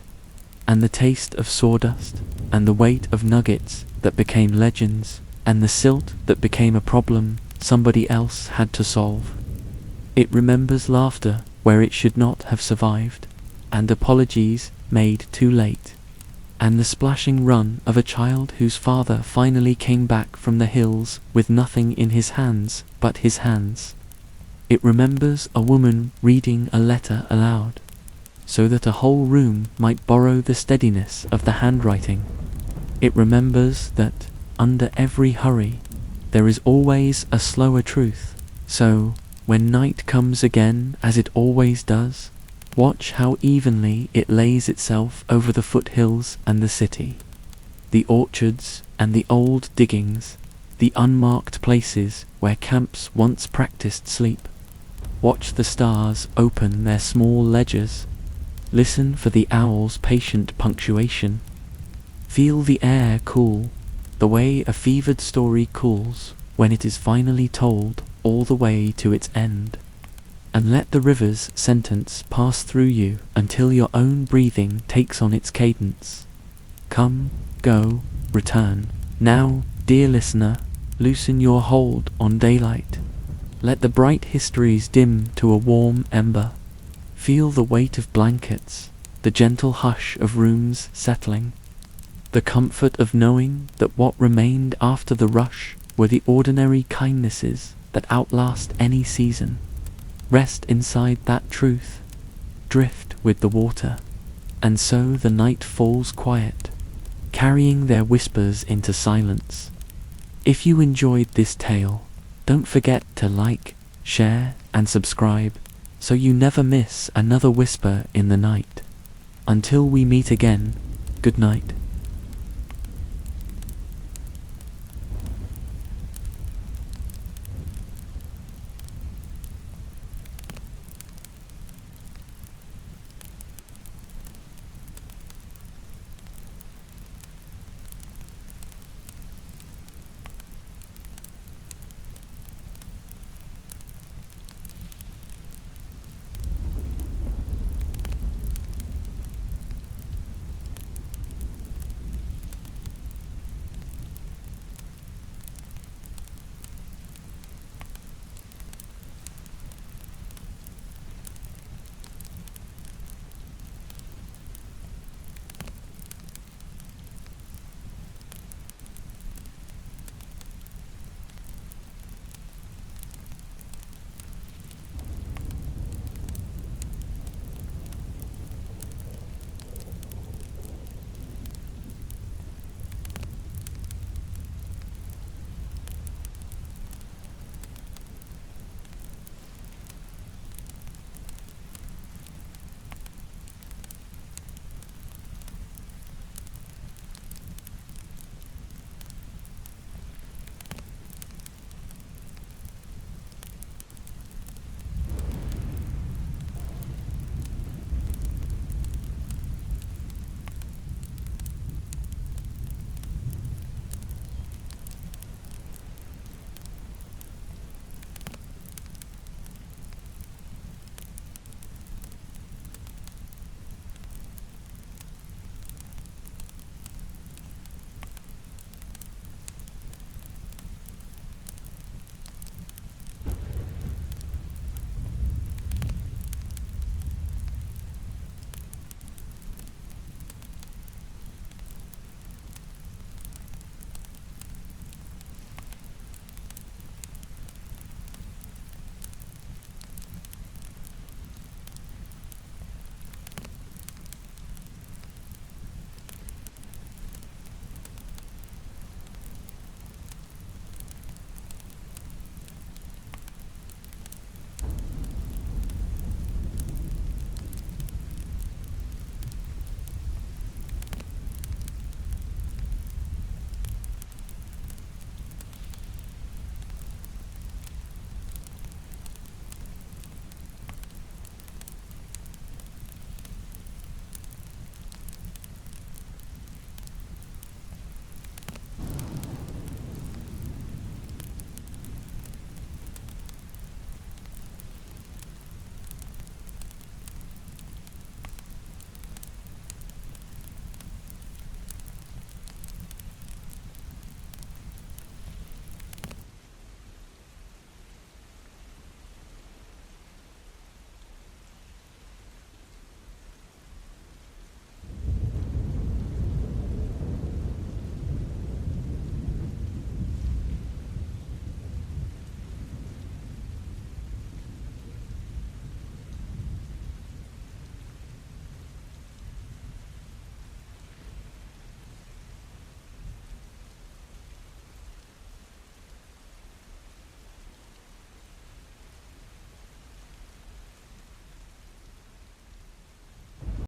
and the taste of sawdust, and the weight of nuggets that became legends, and the silt that became a problem somebody else had to solve. It remembers laughter where it should not have survived, and apologies made too late, and the splashing run of a child whose father finally came back from the hills with nothing in his hands but his hands. It remembers a woman reading a letter aloud, so that a whole room might borrow the steadiness of the handwriting. It remembers that, under every hurry, there is always a slower truth. So, when night comes again, as it always does, watch how evenly it lays itself over the foothills and the city, the orchards and the old diggings, the unmarked places where camps once practiced sleep. Watch the stars open their small ledgers. Listen for the owl's patient punctuation. Feel the air cool, the way a fevered story cools when it is finally told all the way to its end. And let the river's sentence pass through you until your own breathing takes on its cadence. Come, go, return. Now, dear listener, loosen your hold on daylight. Let the bright histories dim to a warm ember. Feel the weight of blankets, the gentle hush of rooms settling, the comfort of knowing that what remained after the rush were the ordinary kindnesses that outlast any season. Rest inside that truth, drift with the water, and so the night falls quiet, carrying their whispers into silence. If you enjoyed this tale, don't forget to like, share, and subscribe so you never miss another whisper in the night. Until we meet again, good night.